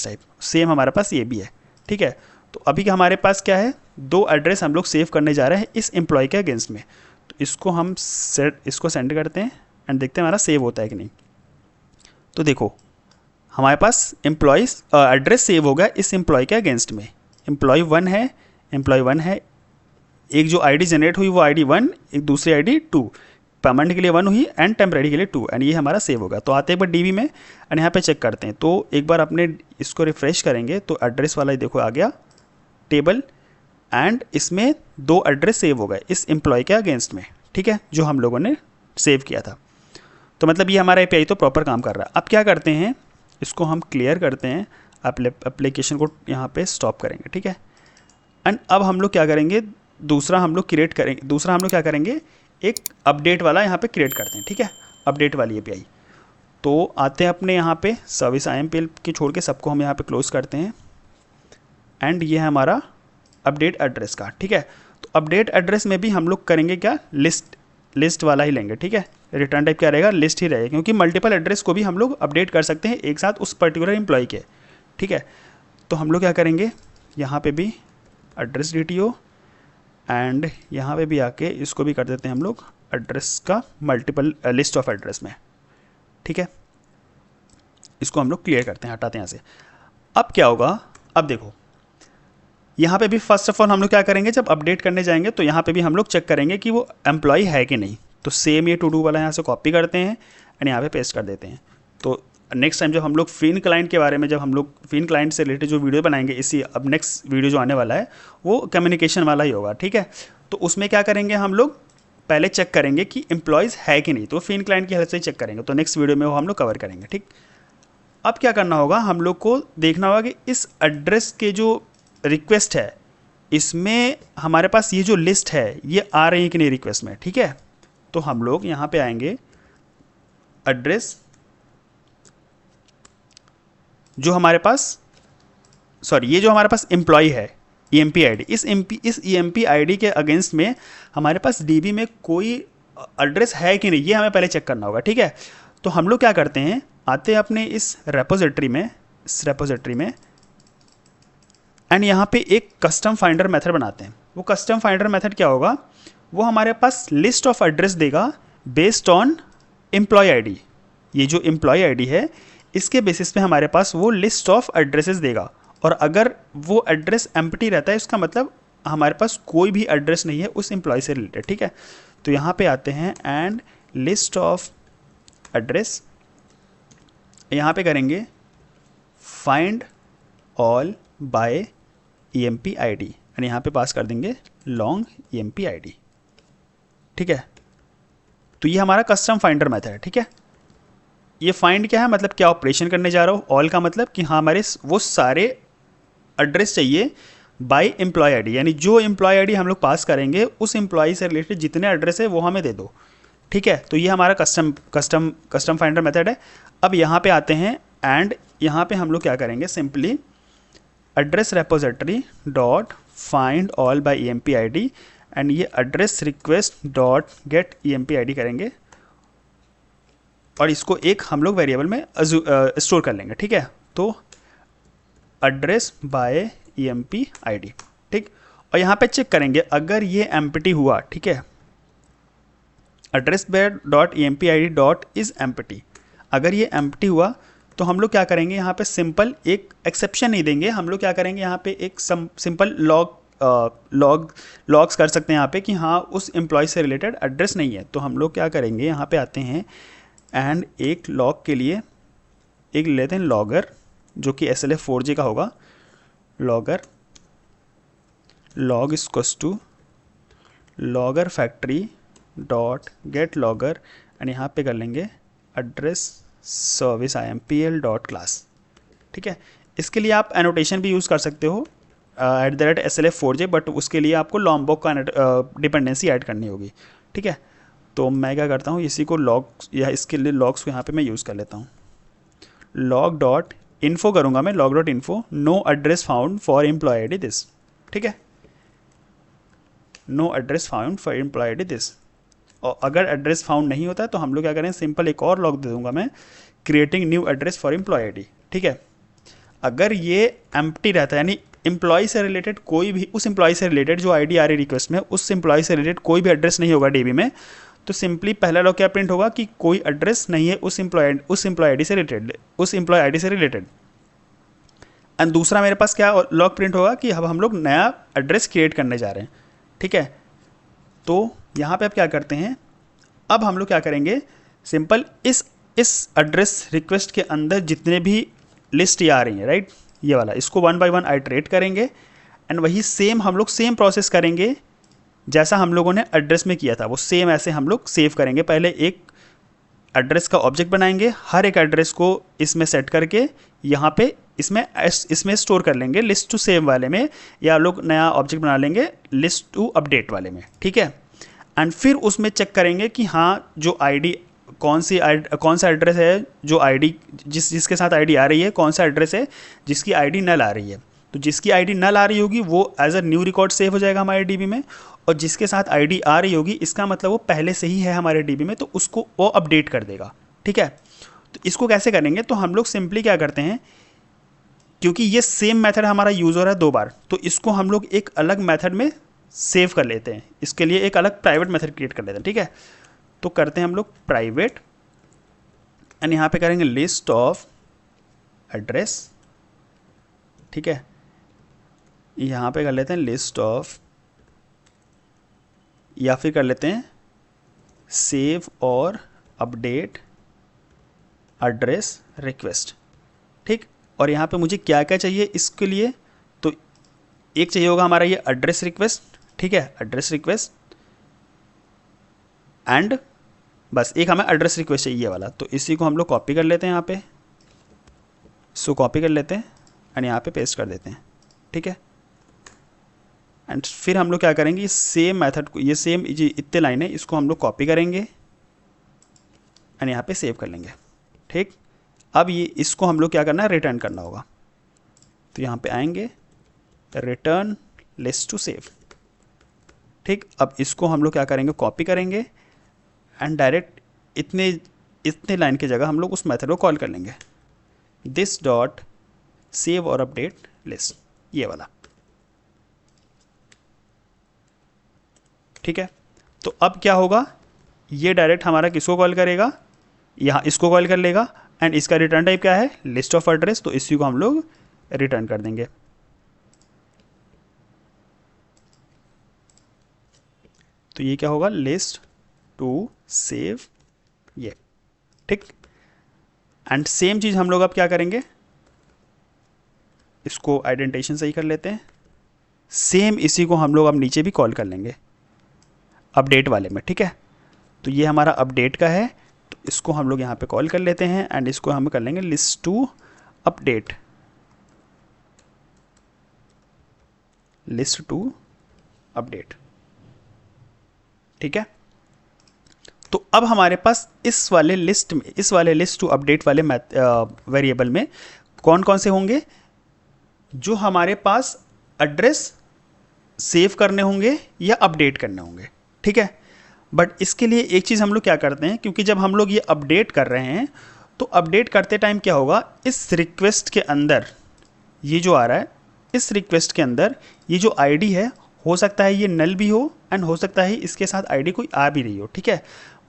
type, same हमारे पास ये भी है। ठीक है, तो अभी हमारे पास क्या है, 2 एड्रेस हम लोग सेव करने जा रहे हैं इस एम्प्लॉय के अगेंस्ट में। तो इसको हम इसको सेंड करते हैं एंड देखते हैं हमारा सेव होता है कि नहीं। तो देखो हमारे पास एड्रेस सेव होगा इस एम्प्लॉय के अगेंस्ट में। एम्प्लॉय 1 है, एक जो ID जनरेट हुई वो ID 1, एक दूसरी ID 2, परमानेंट के लिए 1 हुई एंड टेम्परेरी के लिए 2 एंड ये हमारा सेव होगा। तो आते एक बार डीबी में एंड यहाँ पे चेक करते हैं। तो एक बार अपने इसको रिफ्रेश करेंगे तो एड्रेस वाला देखो आ गया टेबल एंड इसमें 2 एड्रेस सेव हो गए इस एम्प्लॉय के अगेंस्ट में, ठीक है, जो हम लोगों ने सेव किया था। तो मतलब ये हमारा API तो प्रॉपर काम कर रहा है। अब क्या करते हैं, इसको हम क्लियर करते हैं, एप्लीकेशन को यहाँ पे स्टॉप करेंगे, ठीक है। एंड अब हम लोग क्या करेंगे, दूसरा हम लोग क्या करेंगे, एक अपडेट वाला यहाँ पे क्रिएट करते हैं, ठीक है, अपडेट वाली API। तो आते हैं अपने यहाँ पे सर्विस IMPL की छोड़ के सबको हम यहाँ पे क्लोज करते हैं एंड ये है हमारा अपडेट एड्रेस का, ठीक है। तो अपडेट एड्रेस में भी हम लोग करेंगे क्या, लिस्ट वाला ही लेंगे, ठीक है। रिटर्न टाइप क्या रहेगा, लिस्ट ही रहेगा, क्योंकि मल्टीपल एड्रेस को भी हम लोग अपडेट कर सकते हैं एक साथ उस पर्टिकुलर एम्प्लॉय के, ठीक है। तो हम लोग क्या करेंगे, यहाँ पे भी एड्रेस DTO एंड यहाँ पे भी आके इसको भी कर देते हैं हम लोग एड्रेस का मल्टीपल लिस्ट ऑफ एड्रेस में, ठीक है। इसको हम लोग क्लियर करते हैं, हटाते हैं यहाँ से। अब क्या होगा, अब देखो यहाँ पे भी फर्स्ट ऑफ ऑल हम लोग क्या करेंगे, जब अपडेट करने जाएंगे तो यहाँ पे भी हम लोग चेक करेंगे कि वो एम्प्लॉय है कि नहीं। तो सेम ये टू डू वाला यहाँ से कॉपी करते हैं एंड यहाँ पे पेस्ट कर देते हैं। तो नेक्स्ट टाइम जब हम लोग फिन क्लाइंट के बारे में, जब हम लोग फिन क्लाइंट से रिलेटेड जो वीडियो बनाएंगे, इसी अब नेक्स्ट वीडियो जो आने वाला है वो कम्युनिकेशन वाला ही होगा, ठीक है। तो उसमें क्या करेंगे, हम लोग पहले चेक करेंगे कि एम्प्लॉयज़ है कि नहीं, तो फिन क्लाइंट की हेल्प से चेक करेंगे। तो नेक्स्ट वीडियो में वो हम लोग कवर करेंगे, ठीक। अब क्या करना होगा, हम लोग को देखना होगा कि इस एड्रेस के जो रिक्वेस्ट है इसमें हमारे पास ये जो लिस्ट है ये आ रही है कि नहीं रिक्वेस्ट में, ठीक है। तो हम लोग यहाँ पे आएंगे, एड्रेस जो हमारे पास, ये जो हमारे पास एम्प्लॉय है EMP ID, इस EMP ID के अगेंस्ट में हमारे पास DB में कोई एड्रेस है कि नहीं, ये हमें पहले चेक करना होगा, ठीक है। तो हम लोग क्या करते हैं, आते हैं अपने इस रेपोजिटरी में एंड यहाँ पे एक कस्टम फाइंडर मेथड बनाते हैं। वो कस्टम फाइंडर मेथड क्या होगा, वो हमारे पास लिस्ट ऑफ एड्रेस देगा बेस्ड ऑन एम्प्लॉय ID। ये जो एम्प्लॉय ID है इसके बेसिस पे हमारे पास वो लिस्ट ऑफ एड्रेसेस देगा, और अगर वो एड्रेस एम्प्टी रहता है इसका मतलब हमारे पास कोई भी एड्रेस नहीं है उस एम्प्लॉय से रिलेटेड, ठीक है। तो यहाँ पे आते हैं एंड लिस्ट ऑफ एड्रेस, यहाँ पे करेंगे find all by EMP ID and यहाँ पे पास कर देंगे लॉन्ग EMP ID, ठीक है। तो ये हमारा कस्टम फाइंडर मेथड है, ठीक है। ये फाइंड क्या है, मतलब क्या ऑपरेशन करने जा रहा हो, ऑल का मतलब कि हाँ हमारे वो सारे एड्रेस चाहिए बाय एम्प्लॉय ID, यानी जो एम्प्लॉय ID हम लोग पास करेंगे उस एम्प्लॉय से रिलेटेड जितने एड्रेस है वो हमें दे दो, ठीक है। तो ये हमारा कस्टम फाइंडर मेथड है। अब यहाँ पे आते हैं एंड यहाँ पे हम लोग क्या करेंगे, simply address repository dot find all by EMP ID and ये address request dot get EMP ID करेंगे और इसको एक हम लोग वेरिएबल में स्टोर कर लेंगे, ठीक है। तो एड्रेस बाय EMP ID, ठीक। और यहाँ पे चेक करेंगे अगर ये एम्प्टी हुआ, ठीक है, address by dot EMP ID dot is empty, अगर ये एम्प्टी हुआ तो हम लोग क्या करेंगे, यहाँ पे सिंपल एक एक्सेप्शन नहीं देंगे, हम लोग क्या करेंगे यहाँ पे एक सिंपल लॉग्स कर सकते हैं यहाँ पे कि हाँ उस एम्प्लॉय से रिलेटेड एड्रेस नहीं है। तो हम लोग क्या करेंगे, यहाँ पे आते हैं एंड एक लॉग के लिए एक लेते हैं लॉगर जो कि SLF 4J का होगा, logger log equals to logger factory dot get logger and यहाँ पे कर लेंगे address service IMPL dot class, ठीक है। इसके लिए आप एनोटेशन भी यूज़ कर सकते हो @SLF 4J, बट उसके लिए आपको लॉम्बॉक का डिपेंडेंसी ऐड करनी होगी, ठीक है। तो मैं क्या करता हूँ, इसी को लॉग या इसके लिए लॉग्स को यहाँ पे मैं यूज़ कर लेता हूँ, लॉग डॉट इन्फो करूँगा मैं, log dot info no address found for employ ID this, ठीक है, no address found for employ ID this. और अगर एड्रेस फाउंड नहीं होता है तो हम लोग क्या करें, सिंपल एक और लॉग दे दूंगा मैं, creating new address for employ ID, ठीक है। अगर ये एम्प्टी रहता है यानी एम्प्लॉय से रिलेटेड कोई भी, उस एम्प्लॉय से रिलेटेड जो ID आ रही रिक्वेस्ट में उस एम्प्लॉय से रिलेटेड कोई भी एड्रेस नहीं होगा DB में, तो सिंपली पहला लॉग क्या प्रिंट होगा कि कोई एड्रेस नहीं है उस एम्प्लॉय ID से रिलेटेड, एंड दूसरा मेरे पास क्या लॉग प्रिंट होगा कि अब हम लोग नया एड्रेस क्रिएट करने जा रहे हैं, ठीक है। तो यहाँ पे आप क्या करते हैं, अब हम लोग क्या करेंगे, सिंपल इस एड्रेस रिक्वेस्ट के अंदर जितने भी लिस्ट ये आ रही हैं, राइट, ये वाला, इसको 1 बाय 1 आइटरेट करेंगे एंड वही सेम हम लोग सेम प्रोसेस करेंगे जैसा हम लोगों ने एड्रेस में किया था, वो सेम ऐसे हम लोग सेव करेंगे। पहले एक एड्रेस का ऑब्जेक्ट बनाएंगे, हर एक एड्रेस को इसमें सेट करके यहाँ पे इसमें स्टोर कर लेंगे लिस्ट टू सेव वाले में, या लोग नया ऑब्जेक्ट बना लेंगे लिस्ट टू अपडेट वाले में, ठीक है। एंड फिर उसमें चेक करेंगे कि हाँ जो आईडी कौन सा एड्रेस है, जो आईडी जिसके साथ आईडी आ रही है, कौन सा एड्रेस है जिसकी आईडी नल आ रही है। तो जिसकी आईडी नल आ रही होगी वो as a new record save हो जाएगा हमारे डीबी में, और जिसके साथ आईडी आ रही होगी इसका मतलब वो पहले से ही है हमारे डीबी में, तो उसको वो अपडेट कर देगा, ठीक है। तो इसको कैसे करेंगे, तो हम लोग सिंपली क्या करते हैं, क्योंकि ये सेम मेथड हमारा यूज़ हो रहा है 2 बार, तो इसको हम लोग एक अलग मेथड में सेव कर लेते हैं। इसके लिए एक अलग प्राइवेट मेथड क्रिएट कर लेते हैं, ठीक है। तो करते हैं हम लोग प्राइवेट एंड यहाँ पे करेंगे लिस्ट ऑफ एड्रेस, ठीक है। यहाँ पे कर लेते हैं लिस्ट ऑफ, या फिर कर लेते हैं सेव और अपडेट एड्रेस रिक्वेस्ट, ठीक। और यहाँ पे मुझे क्या क्या चाहिए इसके लिए, तो एक चाहिए होगा हमारा ये एड्रेस रिक्वेस्ट, ठीक है, एड्रेस रिक्वेस्ट एंड बस एक हमें एड्रेस रिक्वेस्ट चाहिए वाला। तो इसी को हम लोग कॉपी कर लेते हैं, यहाँ पे इसको कॉपी कर लेते हैं एंड यहाँ पे पेस्ट कर देते हैं, ठीक है। एंड फिर हम लोग क्या करेंगे, सेम मेथड को, ये सेम इतने लाइन है, इसको हम लोग कॉपी करेंगे एंड यहाँ पे सेव कर लेंगे, ठीक। अब ये इसको हम लोग क्या करना है, रिटर्न करना होगा। तो यहाँ पे आएंगे रिटर्न लिस्ट टू सेव, ठीक। अब इसको हम लोग क्या करेंगे, कॉपी करेंगे एंड डायरेक्ट इतने लाइन की जगह हम लोग उस मेथड को कॉल कर लेंगे, दिस डॉट सेव और अपडेट लिस्ट, ये वाला, ठीक है। तो अब क्या होगा, ये डायरेक्ट हमारा किसको कॉल करेगा, यहाँ इसको कॉल कर लेगा एंड इसका रिटर्न टाइप क्या है, लिस्ट ऑफ एड्रेस, तो इसी को हम लोग रिटर्न कर देंगे। तो ये क्या होगा, लिस्ट टू सेव, ये, ठीक। एंड सेम चीज़ हम लोग अब क्या करेंगे, इसको आइडेंटिफिकेशन सही कर लेते हैं, सेम इसी को हम लोग अब नीचे भी कॉल कर लेंगे अपडेट वाले में, ठीक है। तो ये हमारा अपडेट का है, तो इसको हम लोग यहाँ पे कॉल कर लेते हैं एंड इसको हम कर लेंगे list to update, list to update, ठीक है। तो अब हमारे पास इस वाले लिस्ट में, इस वाले लिस्ट टू अपडेट वाले वेरिएबल में कौन कौन से होंगे, जो हमारे पास एड्रेस सेव करने होंगे या अपडेट करने होंगे, ठीक है। बट इसके लिए एक चीज़ हम लोग क्या करते हैं, क्योंकि जब हम लोग ये अपडेट कर रहे हैं तो अपडेट करते टाइम क्या होगा, इस रिक्वेस्ट के अंदर ये जो आ रहा है, इस रिक्वेस्ट के अंदर ये जो आईडी है, हो सकता है ये नल भी हो एंड हो सकता है इसके साथ आईडी कोई आ भी रही हो, ठीक है।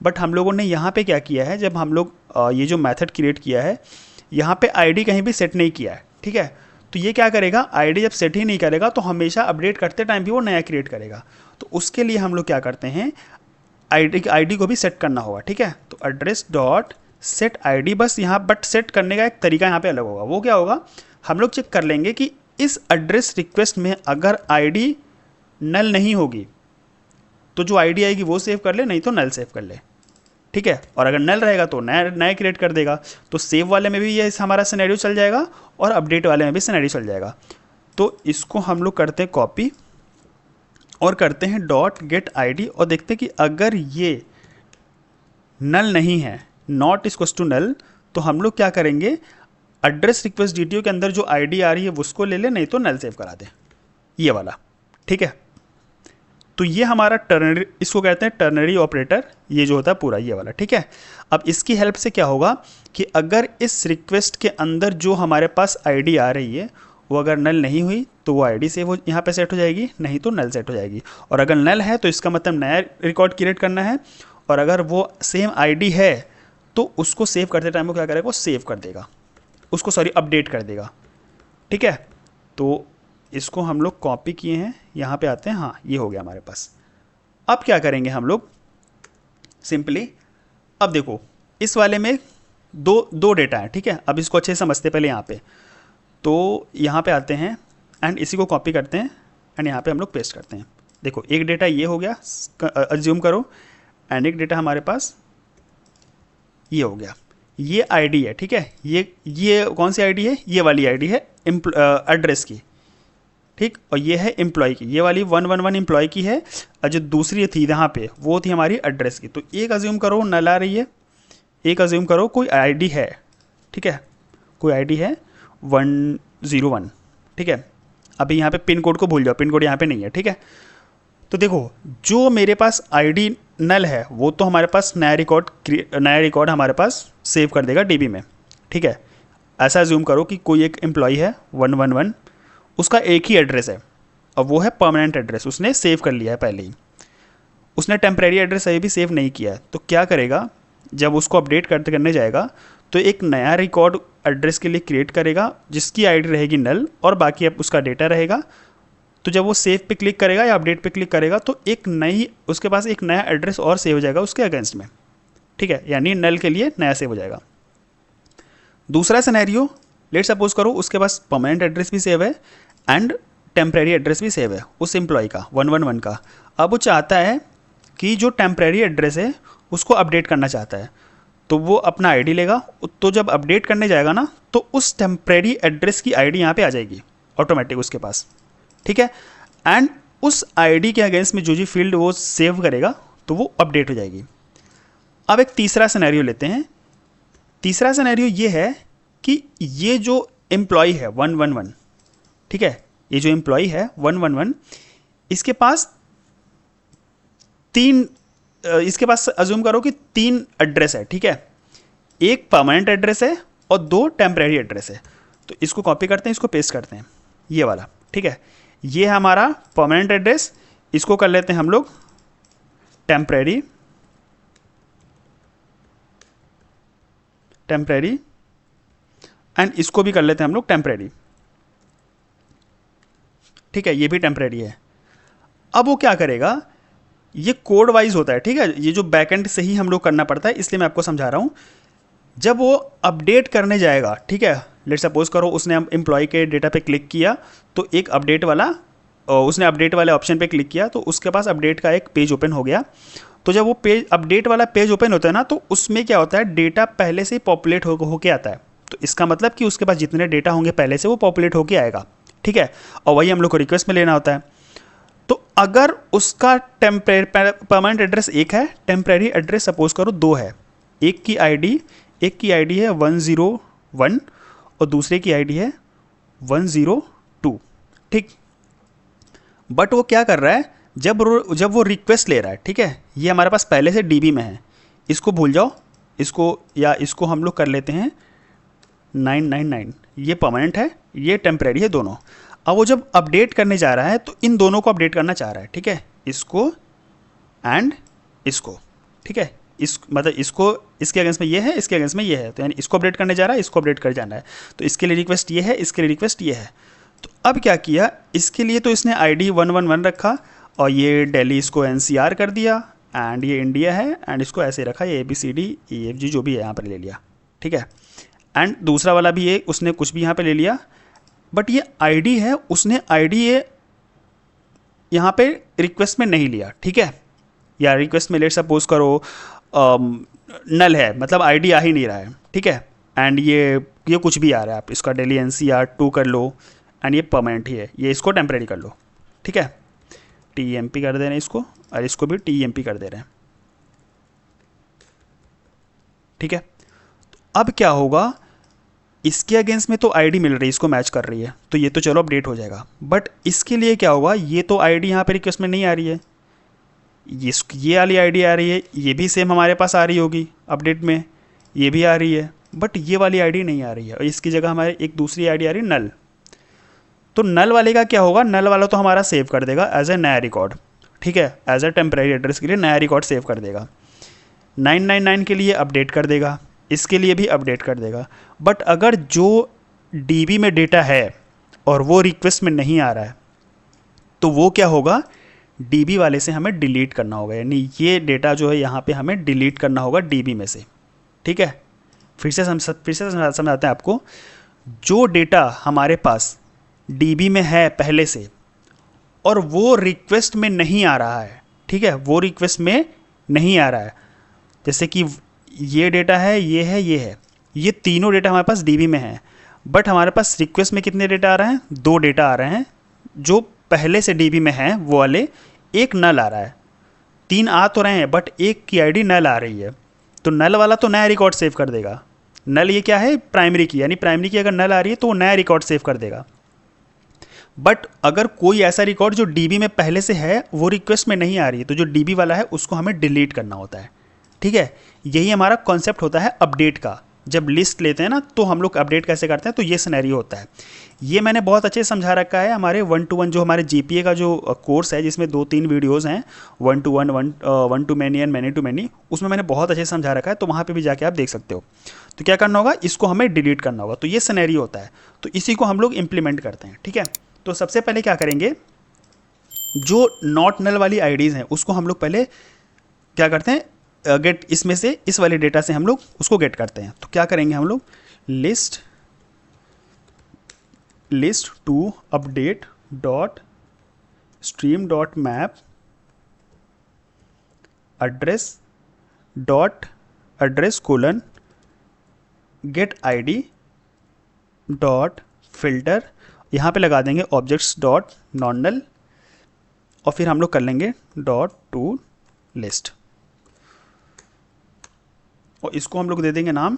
बट हम लोगों ने यहाँ पे क्या किया है, जब हम लोग ये जो मेथड क्रिएट किया है, यहाँ पे आईडी कहीं भी सेट नहीं किया है, ठीक है। तो ये क्या करेगा, आईडी जब सेट ही नहीं करेगा तो हमेशा अपडेट करते टाइम भी वो नया क्रिएट करेगा। तो उसके लिए हम लोग क्या करते हैं, आईडी को भी सेट करना होगा, ठीक है। तो एड्रेस डॉट सेट आईडी, बस यहाँ बट सेट करने का एक तरीका यहाँ पे अलग होगा। वो क्या होगा, हम लोग चेक कर लेंगे कि इस एड्रेस रिक्वेस्ट में अगर आईडी नल नहीं होगी तो जो आईडी आएगी वो सेव कर ले, नहीं तो नल सेव कर ले, ठीक है। और अगर नल रहेगा तो नया क्रिएट कर देगा। तो सेव वाले में भी ये हमारा सिनेरियो चल जाएगा और अपडेट वाले में भी सिनेरियो चल जाएगा। तो इसको हम लोग करते हैं कॉपी और करते हैं डॉट गेट आईडी और देखते हैं कि अगर ये नल नहीं है, नॉट इक्वल्स टू नल, तो हम लोग क्या करेंगे, एड्रेस रिक्वेस्ट डीटीओ के अंदर जो आईडी आ रही है उसको ले ले, नहीं तो नल सेव करा दे, ये वाला, ठीक है। तो ये हमारा टर्नरी, इसको कहते हैं टर्नरी ऑपरेटर, ये जो होता है पूरा ये वाला, ठीक है। अब इसकी हेल्प से क्या होगा कि अगर इस रिक्वेस्ट के अंदर जो हमारे पास आईडी आ रही है वो अगर नल नहीं हुई तो वो आईडी सेव यहाँ पे सेट हो जाएगी, नहीं तो नल सेट हो जाएगी। और अगर नल है तो इसका मतलब नया रिकॉर्ड क्रिएट करना है, और अगर वो सेम आईडी है तो उसको सेव करते टाइम वो क्या करेगा, वो सेव कर देगा उसको, सॉरी अपडेट कर देगा, ठीक है। तो इसको हम लोग कॉपी किए हैं, यहाँ पे आते हैं, हाँ ये हो गया हमारे पास। अब क्या करेंगे हम लोग, सिंपली। अब देखो इस वाले में दो डेटा है, ठीक है। अब इसको अच्छे से समझते पहले यहाँ पे, तो यहाँ पे आते हैं एंड इसी को कॉपी करते हैं एंड यहाँ पे हम लोग पेस्ट करते हैं। देखो एक डेटा ये हो गया, अज्यूम करो, एंड एक डेटा हमारे पास ये हो गया। ये आईडी है, ठीक है। ये कौन सी आईडी है? ये वाली आईडी है एड्रेस की, ठीक। और ये है एम्प्लॉय की, ये वाली 111 एम्प्लॉय की है, और जो दूसरी थी यहाँ पे वो थी हमारी एड्रेस की। तो एक अज्यूम करो नल आ रही है, एक अज्यूम करो कोई आईडी है, ठीक है, कोई आईडी है 101, ठीक है। अभी यहाँ पे पिन कोड को भूल जाओ, पिन कोड यहाँ पे नहीं है, ठीक है। तो देखो जो मेरे पास आईडी नल है वो तो हमारे पास नया रिकॉर्ड हमारे पास सेव कर देगा डीबी में, ठीक है। ऐसा अज्यूम करो कि कोई एक एम्प्लॉय है 111, उसका एक ही एड्रेस है और वो है परमानेंट एड्रेस, उसने सेव कर लिया है पहले ही, उसने टेम्परेरी एड्रेस अभी भी सेव नहीं किया है। तो क्या करेगा, जब उसको अपडेट करने जाएगा तो एक नया रिकॉर्ड एड्रेस के लिए क्रिएट करेगा जिसकी आईडी रहेगी नल और बाकी अब उसका डेटा रहेगा। तो जब वो सेव पे क्लिक करेगा या अपडेट पे क्लिक करेगा तो एक नई उसके पास एक नया एड्रेस और सेव हो जाएगा उसके अगेंस्ट में, ठीक है, यानी नल के लिए नया सेव हो जाएगा। दूसरा सिनेरियो, लेट सपोज करो उसके पास परमानेंट एड्रेस भी सेव है एंड टेम्परेरी एड्रेस भी सेव है उस एम्प्लॉय का 111 का। अब वो चाहता है कि जो टेम्परेरी एड्रेस है उसको अपडेट करना चाहता है, तो वो अपना आईडी लेगा। तो जब अपडेट करने जाएगा ना तो उस टेम्परेरी एड्रेस की आईडी यहाँ पे आ जाएगी ऑटोमेटिक उसके पास, ठीक है। एंड उस आईडी के अगेंस्ट में जो जी फील्ड वो सेव करेगा तो वो अपडेट हो जाएगी। अब एक तीसरा सिनेरियो लेते हैं। तीसरा सिनेरियो ये है कि ये जो एम्प्लॉय है 111, ठीक है, ये जो एम्प्लॉय है 111, इसके पास अज्यूम करो कि 3 एड्रेस है, ठीक है। एक परमानेंट एड्रेस है और 2 टेम्परेरी एड्रेस है। तो इसको कॉपी करते हैं, इसको पेस्ट करते हैं, ये वाला, ठीक है। ये है हमारा परमानेंट एड्रेस, इसको कर लेते हैं हम लोग टेम्परेरी एंड इसको भी कर लेते हैं हम लोग टेम्परेरी, ठीक है, ये भी टेम्परेरी है। अब वो क्या करेगा, ये कोड वाइज होता है, ठीक है, ये जो बैकएंड से ही हम लोग करना पड़ता है, इसलिए मैं आपको समझा रहा हूँ। जब वो अपडेट करने जाएगा, ठीक है, लेट सपोज करो उसने एम्प्लॉय के डेटा पे क्लिक किया तो एक अपडेट वाला, उसने अपडेट वाले ऑप्शन पे क्लिक किया तो उसके पास अपडेट का एक पेज ओपन हो गया। तो जब वो पेज अपडेट वाला पेज ओपन होता है ना तो उसमें क्या होता है, डेटा पहले से पॉपुलेट होके आता है। तो इसका मतलब कि उसके पास जितने डेटा होंगे पहले से वो पॉपुलेट होके आएगा, ठीक है, और वही हम लोग को रिक्वेस्ट में लेना होता है। तो अगर उसका परमानेंट एड्रेस एक है, टेम्परेरी एड्रेस सपोज करो 2 है, एक की आईडी है 101 और दूसरे की आईडी है 102, ठीक। बट वो क्या कर रहा है, जब वो रिक्वेस्ट ले रहा है, ठीक है, ये हमारे पास पहले से डीबी में है, इसको भूल जाओ, इसको हम लोग कर लेते हैं 999, ये परमानेंट है, ये टेम्परेरी है दोनों। अब वो जब अपडेट करने जा रहा है तो इन दोनों को अपडेट करना चाह रहा है, ठीक है, इसको एंड इसको, ठीक है, इसको इसके अगेंस्ट में ये है, इसके अगेंस्ट में ये है, तो यानी इसको अपडेट करने जा रहा है, इसको अपडेट कर जाना है। तो इसके लिए रिक्वेस्ट ये है, इसके लिए रिक्वेस्ट ये है। तो अब क्या किया, इसके लिए तो इसने आईडी 111 रखा और ये दिल्ली इसको NCR कर दिया एंड ये इंडिया है एंड इसको ऐसे रखा, ये ABCDEFG जो भी है यहाँ पर ले लिया, ठीक है। एंड दूसरा वाला भी ये उसने कुछ भी यहाँ पे ले लिया, बट ये आईडी है, उसने आईडी ये यहाँ पे रिक्वेस्ट में नहीं लिया, ठीक है, या रिक्वेस्ट में लेट सपोज करो नल है, मतलब आईडी आ ही नहीं रहा है, ठीक है। एंड ये कुछ भी आ रहा है, आप इसका दिल्ली NCR 2 कर लो एंड ये परमानेंट ही है, ये इसको टेम्परेरी कर लो, ठीक है, TEMP कर दे रहे हैं इसको और इसको भी TEMP कर दे रहे हैं, ठीक है। तो अब क्या होगा, इसके अगेंस्ट में तो आईडी मिल रही है, इसको मैच कर रही है, तो ये तो चलो अपडेट हो जाएगा। बट इसके लिए क्या होगा, ये तो आईडी यहाँ पे रिक्वेस्ट में नहीं आ रही है, ये वाली आईडी आ रही है, ये भी सेम हमारे पास आ रही होगी अपडेट में, ये भी आ रही है, बट ये वाली आईडी नहीं आ रही है और इसकी जगह हमारे एक दूसरी आईडी आ रही है नल। तो नल वाले का क्या होगा, नल वाला तो हमारा सेव कर देगा एज ए नया रिकॉर्ड, ठीक है, एज ए टेम्परेरी एड्रेस के लिए नया रिकॉर्ड सेव कर देगा। 999 के लिए अपडेट कर देगा, इसके लिए भी अपडेट कर देगा। बट अगर जो DB में डेटा है और वो रिक्वेस्ट में नहीं आ रहा है तो वो क्या होगा, डीबी वाले से हमें डिलीट करना होगा, यानी ये डेटा जो है यहाँ पे हमें डिलीट करना होगा डीबी में से। ठीक है, फिर से समझाते हैं आपको। जो डेटा हमारे पास डीबी में है पहले से और वो रिक्वेस्ट में नहीं आ रहा है, ठीक है, वो रिक्वेस्ट में नहीं आ रहा है, जैसे कि ये डेटा है, ये है, ये तीनों डेटा हमारे पास डीबी में है, बट हमारे पास रिक्वेस्ट में कितने डेटा आ रहे हैं? 2 डेटा आ रहे हैं जो पहले से डीबी में है वो वाले, एक नल आ रहा है। 3 आ तो रहे हैं बट एक की आईडी नल आ रही है, तो नल वाला तो नया रिकॉर्ड सेव कर देगा। नल ये क्या है? प्राइमरी की, यानी प्राइमरी की अगर नल आ रही है तो वो नया रिकॉर्ड सेव कर देगा। बट अगर कोई ऐसा रिकॉर्ड जो डीबी में पहले से है वो रिक्वेस्ट में नहीं आ रही है, तो जो डीबी वाला है उसको हमें डिलीट करना होता है। ठीक है, यही हमारा कॉन्सेप्ट होता है अपडेट का। जब लिस्ट लेते हैं ना तो हम लोग अपडेट कैसे करते हैं, तो ये सिनेरियो होता है। ये मैंने बहुत अच्छे से समझा रखा है हमारे 1-to-1 जो हमारे जीपीए का जो कोर्स है, जिसमें 2-3 वीडियोस हैं, 1-to-1, 1-to-many एंड many-to-many, उसमें मैंने बहुत अच्छे से समझा रखा है, तो वहाँ पे भी जाके आप देख सकते हो। तो क्या करना होगा, इसको हमें डिलीट करना होगा, तो ये सिनेरियो होता है, तो इसी को हम लोग इम्प्लीमेंट करते हैं। ठीक है, तो सबसे पहले क्या करेंगे, जो नॉट नल वाली आईडीज़ हैं उसको हम लोग पहले क्या करते हैं, गेट, इसमें से इस वाले डेटा से हम लोग उसको गेट करते हैं। तो क्या करेंगे हम लोग, list to update dot stream dot map address colon get ID dot filter, यहाँ पे लगा देंगे ऑब्जेक्ट्स डॉट नॉन नल, और फिर हम लोग कर लेंगे डॉट टू लिस्ट, और इसको हम लोग दे देंगे नाम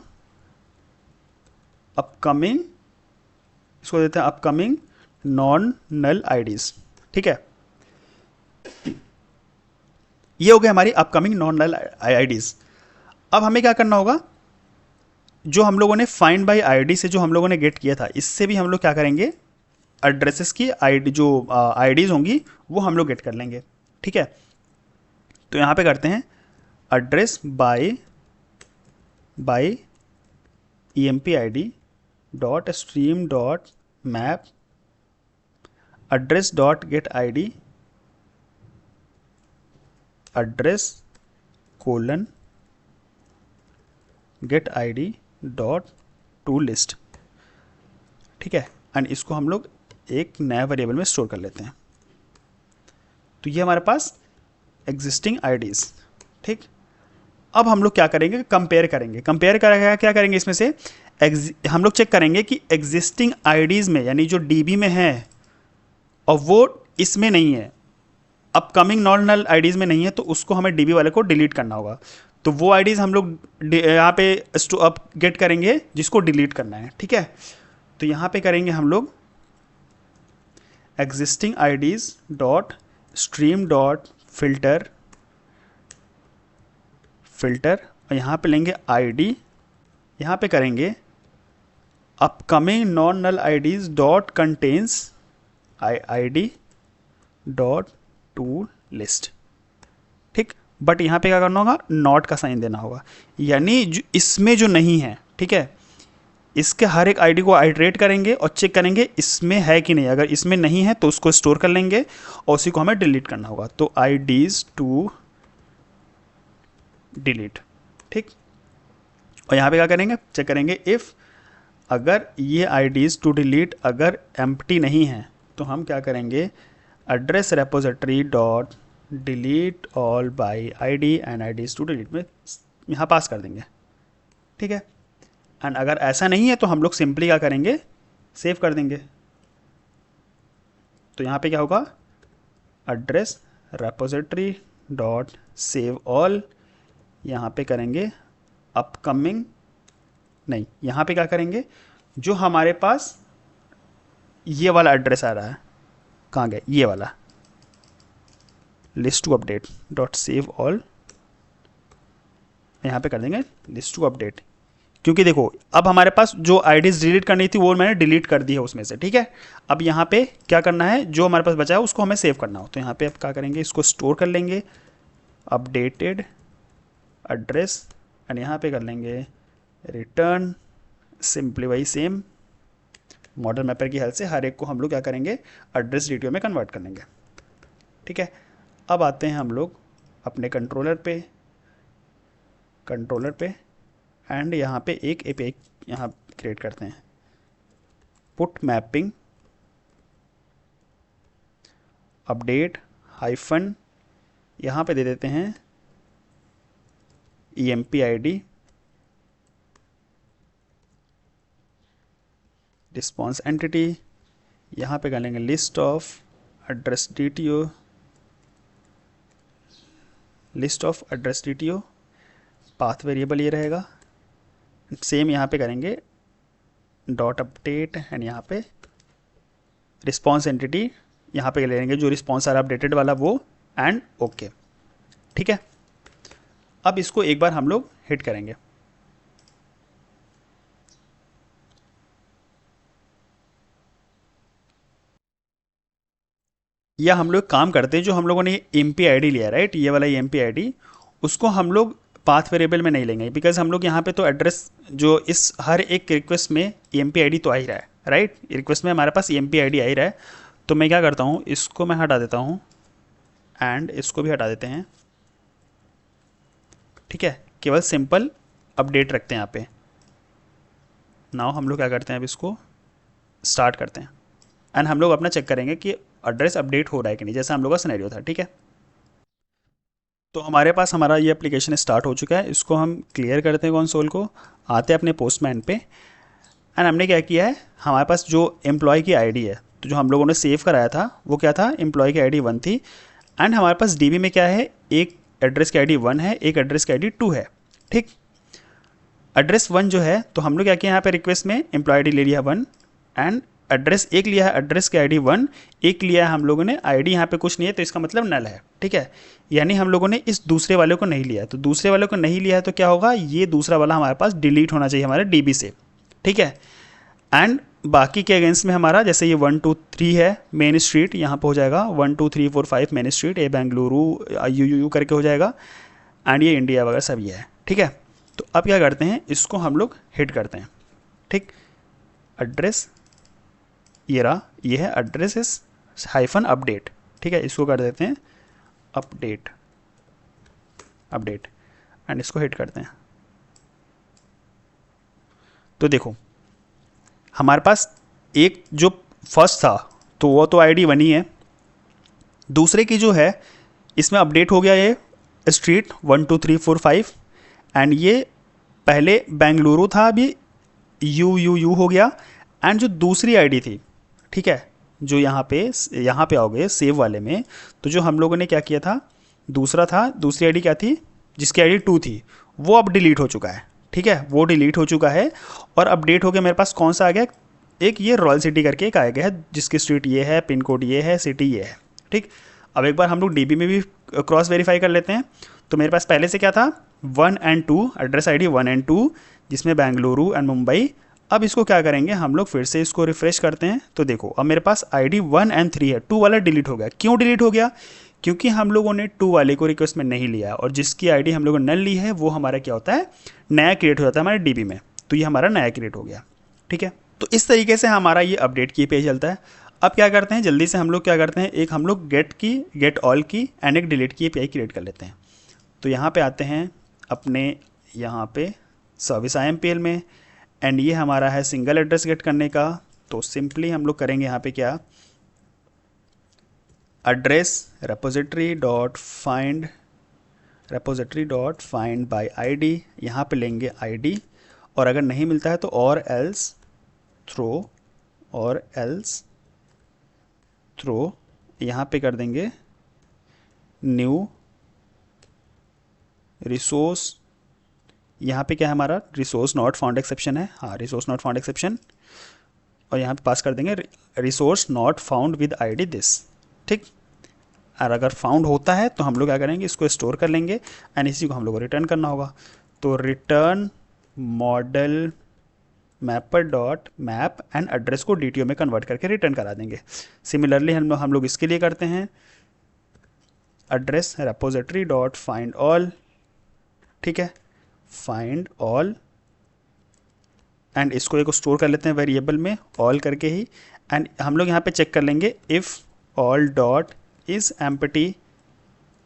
अपकमिंग, इसको देते हैं अपकमिंग नॉन नल आईडीज। ठीक है, ये हो गया हमारी अपकमिंग नॉन नल आईडीज। अब हमें क्या करना होगा, जो हम लोगों ने फाइंड बाय आईडी से जो हम लोगों ने गेट किया था, इससे भी हम लोग क्या करेंगे, एड्रेसेस की आईडी जो आईडीज होंगी वो हम लोग गेट कर लेंगे। ठीक है, तो यहाँ पे करते हैं address by empid dot stream dot map address dot get ID address colon get ID dot to list. ठीक है, एंड इसको हम लोग एक नया वेरिएबल में स्टोर कर लेते हैं। तो ये हमारे पास एग्जिस्टिंग आईडीज। ठीक, अब हम लोग क्या करेंगे, कंपेयर करेंगे। क्या करेंगे, इसमें से हम लोग चेक करेंगे कि एग्जिस्टिंग आईडीज़ में, यानी जो डीबी में है और वो इसमें नहीं है, अपकमिंग नॉन नल आईडीज़ में नहीं है, तो उसको हमें डीबी वाले को डिलीट करना होगा। तो वो आईडीज़ हम लोग यहाँ पे अब गेट करेंगे जिसको डिलीट करना है। ठीक है, तो यहाँ पे करेंगे हम लोग existing IDs dot stream dot filter, और यहाँ पे लेंगे आईडी, यहाँ पे करेंगे upcoming non null IDs dot contains ID dot to list. ठीक, बट यहाँ पे क्या करना होगा, नॉट का साइन देना होगा, यानी इसमें जो नहीं है। ठीक है, इसके हर एक आईडी को आइटरेट करेंगे और चेक करेंगे इसमें है कि नहीं। अगर इसमें नहीं है तो उसको स्टोर कर लेंगे और उसी को हमें डिलीट करना होगा। तो आईडीज टू डिलीट। ठीक, और यहाँ पे क्या करेंगे, चेक करेंगे इफ़ अगर ये आईडीज़ टू डिलीट अगर एम्प्टी नहीं है तो हम क्या करेंगे, address repository dot delete all by ID and IDs to delete में यहाँ पास कर देंगे। ठीक है, एंड अगर ऐसा नहीं है तो हम लोग सिंपली क्या करेंगे, सेव कर देंगे। तो यहाँ पे क्या होगा, address repository dot save all, यहाँ पे करेंगे अपकमिंग, नहीं, यहाँ पे क्या करेंगे, जो हमारे पास ये वाला एड्रेस आ रहा है, कहाँ गया ये वाला, list to update dot save all, यहाँ पे कर देंगे लिस्ट टू अपडेट, क्योंकि देखो अब हमारे पास जो आईडीज डिलीट करनी थी वो मैंने डिलीट कर दी है उसमें से। ठीक है, अब यहाँ पे क्या करना है, जो हमारे पास बचा है उसको हमें सेव करना हो। तो यहाँ पे अब क्या करेंगे, इसको स्टोर कर लेंगे अपडेटेड एड्रेस, एंड यहाँ पे कर लेंगे रिटर्न, सिंपली वही सेम मॉडल मैपर की हेल्प से हर एक को हम लोग क्या करेंगे, एड्रेस डिटेल में कन्वर्ट कर लेंगे। ठीक है, अब आते हैं हम लोग अपने कंट्रोलर पे एंड यहाँ पे एक एपीआई यहाँ क्रिएट करते हैं, पुट मैपिंग अपडेट हाइफन, यहाँ पे दे देते हैं EMP ID रिस्पॉन्स एंटिटी, यहाँ पे कर लेंगे list of address DTO, path variable ये रहेगा। सेम यहाँ पे करेंगे डॉट अपडेट एंड यहाँ पे रिस्पॉन्स एंटिटी, यहाँ पे ले लेंगे जो रिस्पॉन्स आ रहा अपडेटेड वाला वो, एंड ओके। ठीक है, अब इसको एक बार हम लोग हिट करेंगे। या हम लोग काम करते हैं, जो हम लोगों ने EMP ID लिया राइट, ये वाला EMP ID, उसको हम लोग पाथ वेरिएबल में नहीं लेंगे, बिकॉज हम लोग यहाँ पे तो एड्रेस जो इस हर एक रिक्वेस्ट में EMP ID तो आ ही रहा है राइट, रिक्वेस्ट में हमारे पास EMP ID आ ही रहा है। तो मैं क्या करता हूँ, इसको मैं हटा देता हूँ एंड इसको भी हटा देते हैं। ठीक है, केवल सिंपल अपडेट रखते हैं यहाँ पे। नाउ हम लोग क्या करते हैं, अब इसको स्टार्ट करते हैं एंड हम लोग अपना चेक करेंगे कि एड्रेस अपडेट हो रहा है कि नहीं, जैसा हम लोग का सिनेरियो था। ठीक है, तो हमारे पास हमारा ये एप्लीकेशन स्टार्ट हो चुका है। इसको हम क्लियर करते हैं कंसोल को, आते हैं अपने पोस्टमैन पे एंड हमने क्या किया है, हमारे पास जो एम्प्लॉय की आईडी है, तो जो हम लोगों ने सेव कराया था वो क्या था, एम्प्लॉय की आईडी 1 थी एंड हमारे पास डीबी में क्या है, एक एड्रेस की आईडी 1 है, एक एड्रेस की आईडी 2 है। ठीक, एड्रेस 1 जो है, तो हम लोग क्या किया यहाँ पे रिक्वेस्ट में एम्प्लॉय आईडी ले लिया 1 एंड एड्रेस एक लिया है, एड्रेस की आईडी 1 एक लिया है हम लोगों ने, आईडी यहाँ पे कुछ नहीं है तो इसका मतलब नल है। ठीक है, यानी हम लोगों ने इस दूसरे वाले को नहीं लिया, तो दूसरे वाले को नहीं लिया है तो क्या होगा, ये दूसरा वाला हमारे पास डिलीट होना चाहिए हमारे डीबी से। ठीक है, एंड बाकी के अगेंस्ट में हमारा जैसे ये 1 2 3 है मेन स्ट्रीट, यहाँ पे हो जाएगा 1 2 3 4 5 main street, A Bengaluru you करके हो जाएगा एंड ये इंडिया वगैरह सब ये है। ठीक है, तो अब क्या करते हैं, इसको हम लोग हिट करते हैं। ठीक, एड्रेस ये रहा, ये है एड्रेस इस हाइफन अपडेट। ठीक है, इसको कर देते हैं अपडेट एंड इसको हिट करते हैं। तो देखो हमारे पास एक जो फर्स्ट था तो वो तो आईडी 1 ही है, दूसरे की जो है इसमें अपडेट हो गया ये स्ट्रीट 1 2 3 4 5 एंड ये पहले बेंगलुरु था, अभी यू हो गया एंड जो दूसरी आईडी थी, ठीक है, जो यहाँ पे आओगे सेव वाले में, तो जो हम लोगों ने क्या किया था, दूसरा था, दूसरी आईडी क्या थी, जिसकी आईडी 2 थी, वो अब डिलीट हो चुका है। ठीक है, वो डिलीट हो चुका है और अपडेट हो गया मेरे पास कौन सा आ गया, एक ये रॉयल सिटी करके एक आ गया है, जिसकी स्ट्रीट ये है, पिन कोड ये है, सिटी ये है। ठीक, अब एक बार हम लोग डीबी में भी क्रॉस वेरीफाई कर लेते हैं। तो मेरे पास पहले से क्या था, 1 एंड 2, एड्रेस आईडी 1 एंड 2, जिसमें बेंगलुरु एंड मुंबई। अब इसको क्या करेंगे, हम लोग फिर से इसको रिफ्रेश करते हैं। तो देखो अब मेरे पास आईडी 1 एंड 3 है, 2 वाला डिलीट हो गया। क्यों डिलीट हो गया, क्योंकि हम लोगों ने 2 वाले को रिक्वेस्ट में नहीं लिया और जिसकी आईडी हम लोगों ने नल ली है वो हमारा क्या होता है, नया क्रिएट हो जाता है हमारे डीबी में। तो ये हमारा नया क्रिएट हो गया। ठीक है, तो इस तरीके से हमारा ये अपडेट की पेज चलता है। अब क्या करते हैं, जल्दी से हम लोग क्या करते हैं, एक हम लोग गेट ऑल की एंड एक डिलीट की एपीआई क्रिएट कर लेते हैं। तो यहाँ पे आते हैं अपने यहाँ पे सर्विस IMPL में एंड ये हमारा है सिंगल एड्रेस गेट करने का। तो सिंपली हम लोग करेंगे यहाँ पे क्या, address repository dot find by ID, यहाँ पे लेंगे आईडी और अगर नहीं मिलता है तो और एल्स थ्रो यहाँ पे कर देंगे न्यू रिसोर्स। यहाँ पे क्या है हमारा, रिसोर्स नॉट फाउंड एक्सेप्शन है, हाँ रिसोर्स नॉट फाउंड एक्सेप्शन, और यहाँ पे पास कर देंगे resource not found with ID this. ठीक, और अगर फाउंड होता है तो हम लोग क्या करेंगे, इसको स्टोर कर लेंगे एंड इसी को हम लोग को रिटर्न करना होगा। तो return model mapper dot map and address को DTO में कन्वर्ट करके रिटर्न करा देंगे। सिमिलरली हम लोग इसके लिए करते हैं address repository dot find all. ठीक है, फाइंड ऑल एंड इसको एक स्टोर कर लेते हैं वेरिएबल में ऑल करके ही एंड हम लोग यहाँ पे चेक कर लेंगे if all dot is empty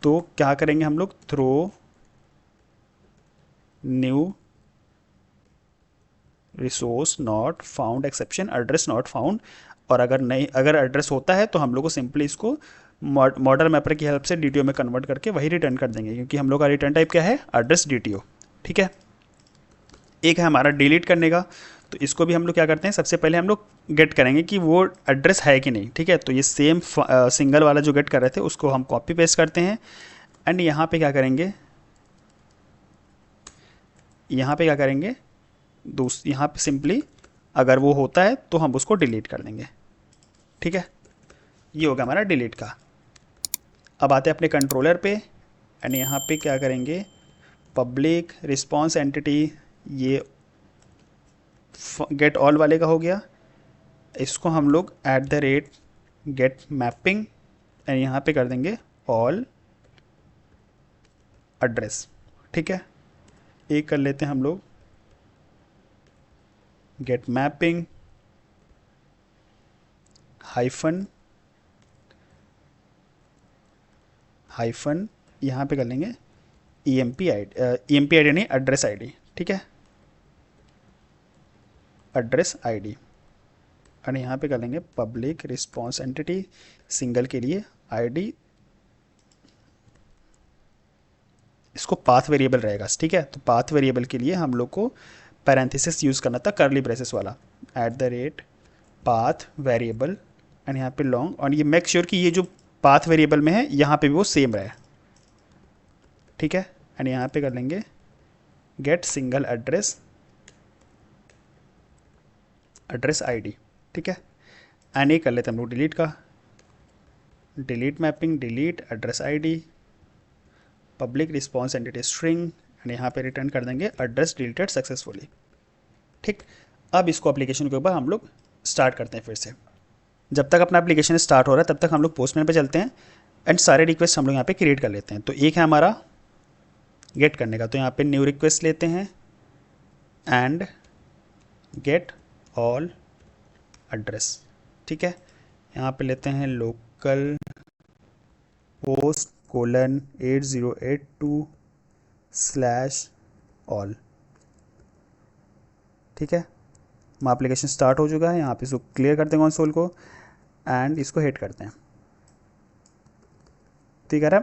तो क्या करेंगे हम लोग, throw new resource not found exception address not found. और अगर नहीं, अगर एड्रेस होता है तो हम लोग को सिंपली इसको मॉडल मैपर की हेल्प से डीटीओ में कन्वर्ट करके वही रिटर्न कर देंगे, क्योंकि हम लोग का रिटर्न टाइप क्या है, एड्रेस डीटीओ। ठीक है। एक है हमारा डिलीट करने का, तो इसको भी हम लोग क्या करते हैं, सबसे पहले हम लोग गेट करेंगे कि वो एड्रेस है कि नहीं। ठीक है, तो ये सेम सिंगल वाला जो गेट कर रहे थे उसको हम कॉपी पेस्ट करते हैं, एंड यहाँ पे क्या करेंगे, यहाँ पे क्या करेंगे, यहाँ पे सिंपली अगर वो होता है तो हम उसको डिलीट कर देंगे। ठीक है, ये होगा हमारा डिलीट का। अब आते हैं अपने कंट्रोलर पे, एंड यहाँ पे क्या करेंगे, पब्लिक रिस्पॉन्स एंटिटी, ये गेट ऑल वाले का हो गया, इसको हम लोग at the rate get mapping, and यहाँ पे कर देंगे ऑल एड्रेस। ठीक है, एक कर लेते हैं हम लोग गेट मैपिंग हाइफन यहाँ पे कर लेंगे EMP ID नहीं, एड्रेस ID। ठीक है, एड्रेस ID, और यहाँ पे कर लेंगे पब्लिक रिस्पॉन्स एंटिटी सिंगल के लिए ID, इसको पाथ वेरिएबल रहेगा। ठीक है, तो पाथ वेरिएबल के लिए हम लोग को पैरेंथेसिस यूज़ करना था, कर्ली ब्रेसेस वाला, eight the rate path variable, and यहाँ पे लॉन्ग, और ये मेक श्योर कि ये जो पाथ वेरिएबल में है यहाँ पे भी वो सेम रहे। ठीक है, एंड यहाँ पे कर लेंगे गेट सिंगल एड्रेस ID। ठीक है, एंड ये कर लेते हैं हम लोग डिलीट का, delete mapping delete address ID public response entity string, and यहाँ पे रिटर्न कर देंगे एड्रेस डिलीटेड सक्सेसफुली। ठीक, अब इसको एप्लीकेशन के ऊपर हम लोग स्टार्ट करते हैं फिर से। जब तक अपना एप्लीकेशन स्टार्ट हो रहा है तब तक हम लोग पोस्टमैन पे चलते हैं, एंड सारे रिक्वेस्ट हम लोग यहाँ पे क्रिएट कर लेते हैं। तो एक है हमारा गेट करने का, तो यहाँ पे न्यू रिक्वेस्ट लेते हैं एंड गेट ऑल एड्रेस। ठीक है, यहाँ पे लेते हैं लोकल होस्ट कोलन 8082/all। ठीक है, हमारा एप्लीकेशन स्टार्ट हो चुका है। यहाँ पे इसको क्लियर करते हैं कंसोल को, एंड इसको हिट करते हैं। ठीक है,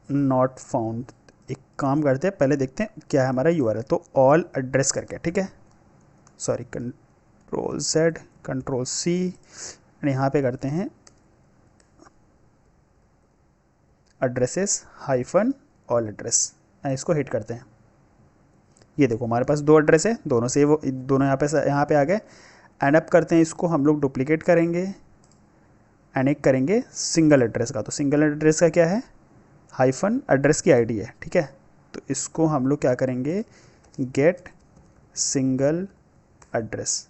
नॉट फाउंड। एक काम करते हैं, पहले देखते हैं क्या है हमारा URL, तो ऑल एड्रेस करके। ठीक है, सॉरी, Ctrl+Z Ctrl+C, यहाँ पे करते हैं एड्रेसेस हाइफन ऑल एड्रेस, इसको हिट करते हैं। ये देखो हमारे पास दो एड्रेस है, दोनों से वो दोनों यहाँ पे आ गए। एंड अप करते हैं, इसको हम लोग डुप्लीकेट करेंगे, एंड एक करेंगे सिंगल एड्रेस का। तो सिंगल एड्रेस का क्या है, हाइफन एड्रेस की ID है। ठीक है, तो इसको हम लोग क्या करेंगे, गेट सिंगल एड्रेस,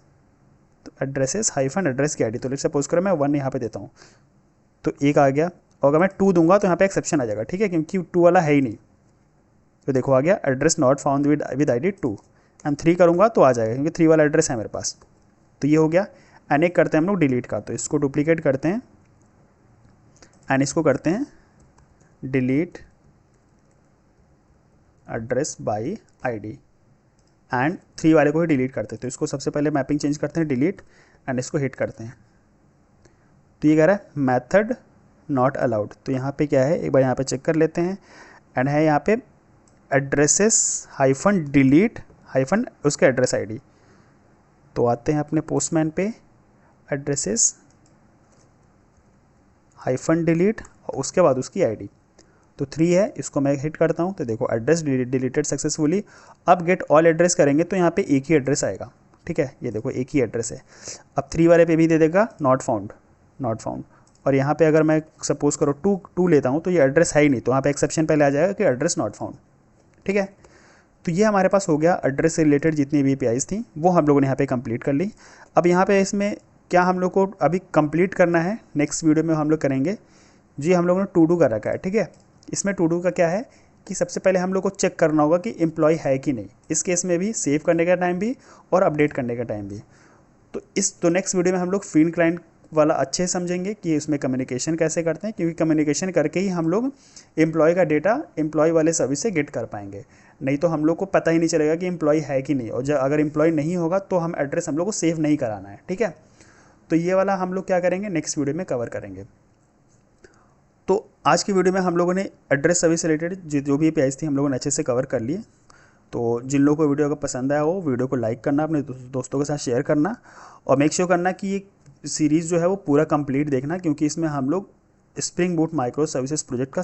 तो एड्रेसेस हाइफन एड्रेस की ID। तो लेट्स सपोज करो मैं 1 यहाँ पे देता हूँ, तो एक आ गया, और अगर मैं 2 दूंगा तो यहाँ पे एक्सेप्शन आ जाएगा। ठीक है, क्योंकि 2 वाला है ही नहीं, तो देखो आ गया address not found with ID 2। And 3 करूँगा तो आ जाएगा, क्योंकि 3 वाला एड्रेस है मेरे पास। तो ये हो गया। एंड एक करते हैं हम लोग डिलीट का, तो इसको डुप्लीकेट करते हैं, एंड इसको करते हैं delete address by ID, and 3 वाले को ही डिलीट करते हैं। तो इसको सबसे पहले मैपिंग चेंज करते हैं, डिलीट, एंड इसको हिट करते हैं। तो ये कह रहा है मेथड नॉट अलाउड। तो यहाँ पे क्या है, एक बार यहाँ पे चेक कर लेते हैं, एंड है यहाँ पे एड्रेसेस हाइफन डिलीट हाइफन उसके एड्रेस ID। तो आते हैं अपने पोस्टमैन पे, एड्रेसेस हाइफन डिलीट और उसके बाद उसकी ID। तो 3 है, इसको मैं हिट करता हूँ, तो देखो एड्रेस डिलीटेड सक्सेसफुली। अब गेट ऑल एड्रेस करेंगे तो यहाँ पे एक ही एड्रेस आएगा। ठीक है, ये देखो एक ही एड्रेस है। अब 3 वाले पे भी दे देगा नॉट फाउंड, और यहाँ पे अगर मैं सपोज करो 2 लेता हूँ, तो ये एड्रेस है ही नहीं, तो यहाँ पे एक्सेप्शन पहले आ जाएगा कि एड्रेस नॉट फाउंड। ठीक है, तो ये हमारे पास हो गया एड्रेस से रिलेटेड जितनी भी APIs थी वो हम लोगों ने यहाँ पे कंप्लीट कर ली। अब यहाँ पे इसमें क्या हम लोग को अभी कंप्लीट करना है, नेक्स्ट वीडियो में हम लोग करेंगे जी। हम लोगों ने टू डू कर रखा है। ठीक है, इसमें टू डू का क्या है कि सबसे पहले हम लोग को चेक करना होगा कि एम्प्लॉय है कि नहीं, इस केस में भी सेव करने का टाइम भी और अपडेट करने का टाइम भी। तो नेक्स्ट वीडियो में हम लोग फील्ड क्लाइंट वाला अच्छे से समझेंगे कि उसमें कम्युनिकेशन कैसे करते हैं, क्योंकि कम्युनिकेशन करके ही हम लोग एम्प्लॉय का डेटा एम्प्लॉय वाले सर्विस से गेट कर पाएंगे। नहीं तो हम लोग को पता ही नहीं चलेगा कि एम्प्लॉय है कि नहीं, और जब अगर एम्प्लॉय नहीं होगा तो हम एड्रेस हम लोग को सेव नहीं कराना है, ठीक है। तो ये वाला हम लोग क्या करेंगे, नेक्स्ट वीडियो में कवर करेंगे। तो आज की वीडियो में हम लोगों ने एड्रेस सर्विस से रिलेटेड जो भी एपीआईज थी हम लोगों ने अच्छे से कवर कर लिए। तो जिन लोगों को वीडियो अगर पसंद आया हो, वीडियो को लाइक करना, अपने दोस्तों के साथ शेयर करना, और मेक श्योर करना कि ये सीरीज़ जो है वो पूरा कंप्लीट देखना, क्योंकि इसमें हम लोग spring boot micro services project का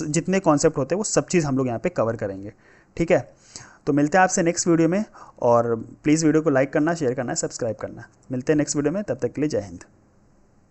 जितने कॉन्सेप्ट होते हैं वो सब चीज़ हम लोग यहाँ पे कवर करेंगे, ठीक है। तो मिलते हैं आपसे नेक्स्ट वीडियो में, और प्लीज़ वीडियो को लाइक करना, शेयर करना, सब्सक्राइब करना। मिलते हैं नेक्स्ट वीडियो में, तब तक के लिए जय हिंद।